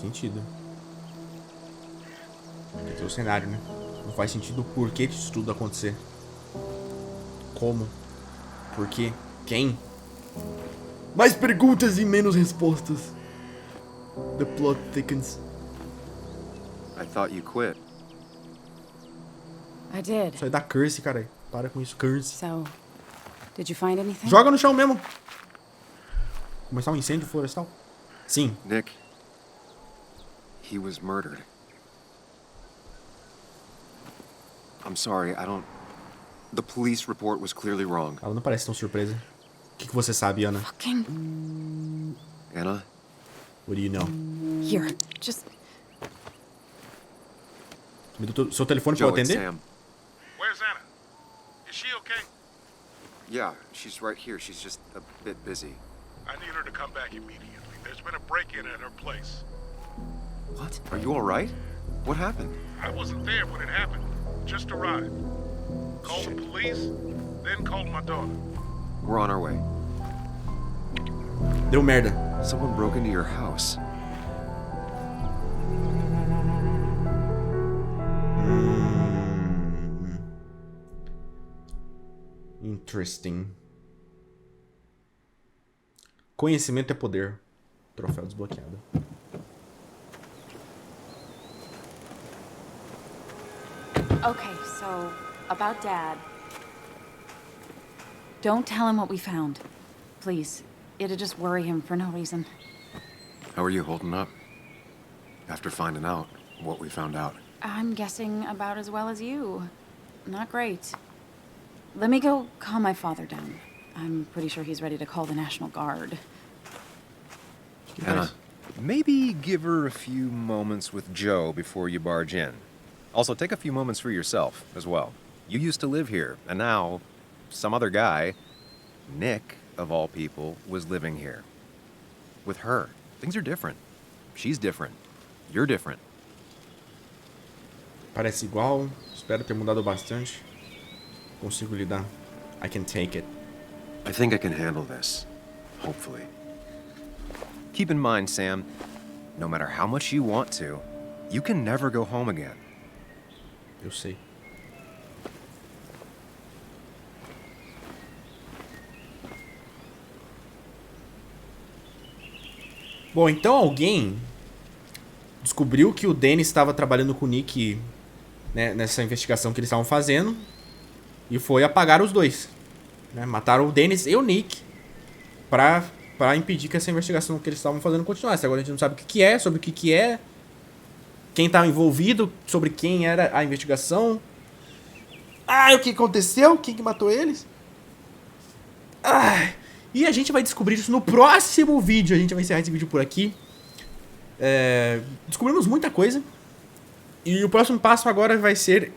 sentido. Esse é o cenário, né? Não faz sentido o porquê disso tudo acontecer. Como? Por quê? Quem? Mais perguntas e menos respostas. The plot thickens. I thought you quit. I did. Isso aí dá curse, cara. Para com isso, curse. So, did you find anything? Joga no chão mesmo. Começar um incêndio florestal? Sim. Nick, he was murdered. I'm sorry, I don't... The police report was clearly wrong. Ela não parece tão surpresa. O que você sabe, Ana? Fucking... Anna? What do you know? Here, just... Me dá seu telefone pra Joe, eu it's atender? Sam. Where's Anna? Is she okay? Yeah, she's right here. She's just a bit busy. I need her to come back immediately. There's been a break-in at her place. What? Are you all right? What happened? I wasn't there when it happened. Just arrived. Called the police, then called my daughter. We're on our way. Deu merda. Someone broke into your house. Interesting. Conhecimento é poder. Troféu desbloqueado. Okay, so, about Dad. Don't tell him what we found. Please. It'd just worry him for no reason. How are you holding up? After finding out what we found out. I'm guessing about as well as you. Not great. Let me go calm my father down. I'm pretty sure he's ready to call the National Guard. Anna, maybe give her a few moments with Joe before you barge in. Also, take a few moments for yourself as well. You used to live here, and now some other guy, Nick, of all people, was living here. With her. Things are different. She's different. You're different. Parece igual. Espero ter mudado bastante. Consigo lidar. I can take it. I think I can handle this. Hopefully. Keep in mind, Sam, no matter how much you want to, you can never go home again. Eu sei. Bom, então alguém descobriu que o Dennis estava trabalhando com o Nick, né, nessa investigação que eles estavam fazendo e foi apagar os dois, né? Mataram o Dennis e o Nick pra impedir que essa investigação que eles estavam fazendo continuasse. Agora a gente não sabe o que é, sobre o que é, quem estava envolvido, sobre quem era a investigação. O que aconteceu? Quem que matou eles? E a gente vai descobrir isso no próximo vídeo. A gente vai encerrar esse vídeo por aqui. Descobrimos muita coisa. E o próximo passo agora vai ser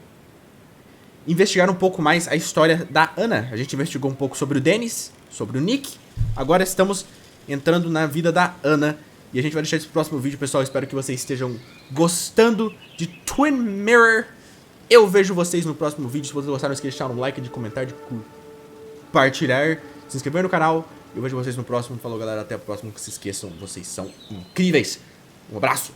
investigar um pouco mais a história da Ana. A gente investigou um pouco sobre o Dennis, sobre o Nick. Agora estamos entrando na vida da Ana. E a gente vai deixar isso pro próximo vídeo, pessoal. Espero que vocês estejam gostando de Twin Mirror. Eu vejo vocês no próximo vídeo. Se vocês gostaram, não esqueça de deixar um like, de comentar, de compartilhar, se inscrever no canal. Eu vejo vocês no próximo. Falou, galera. Até o próximo. Que se esqueçam, vocês são incríveis. Um abraço.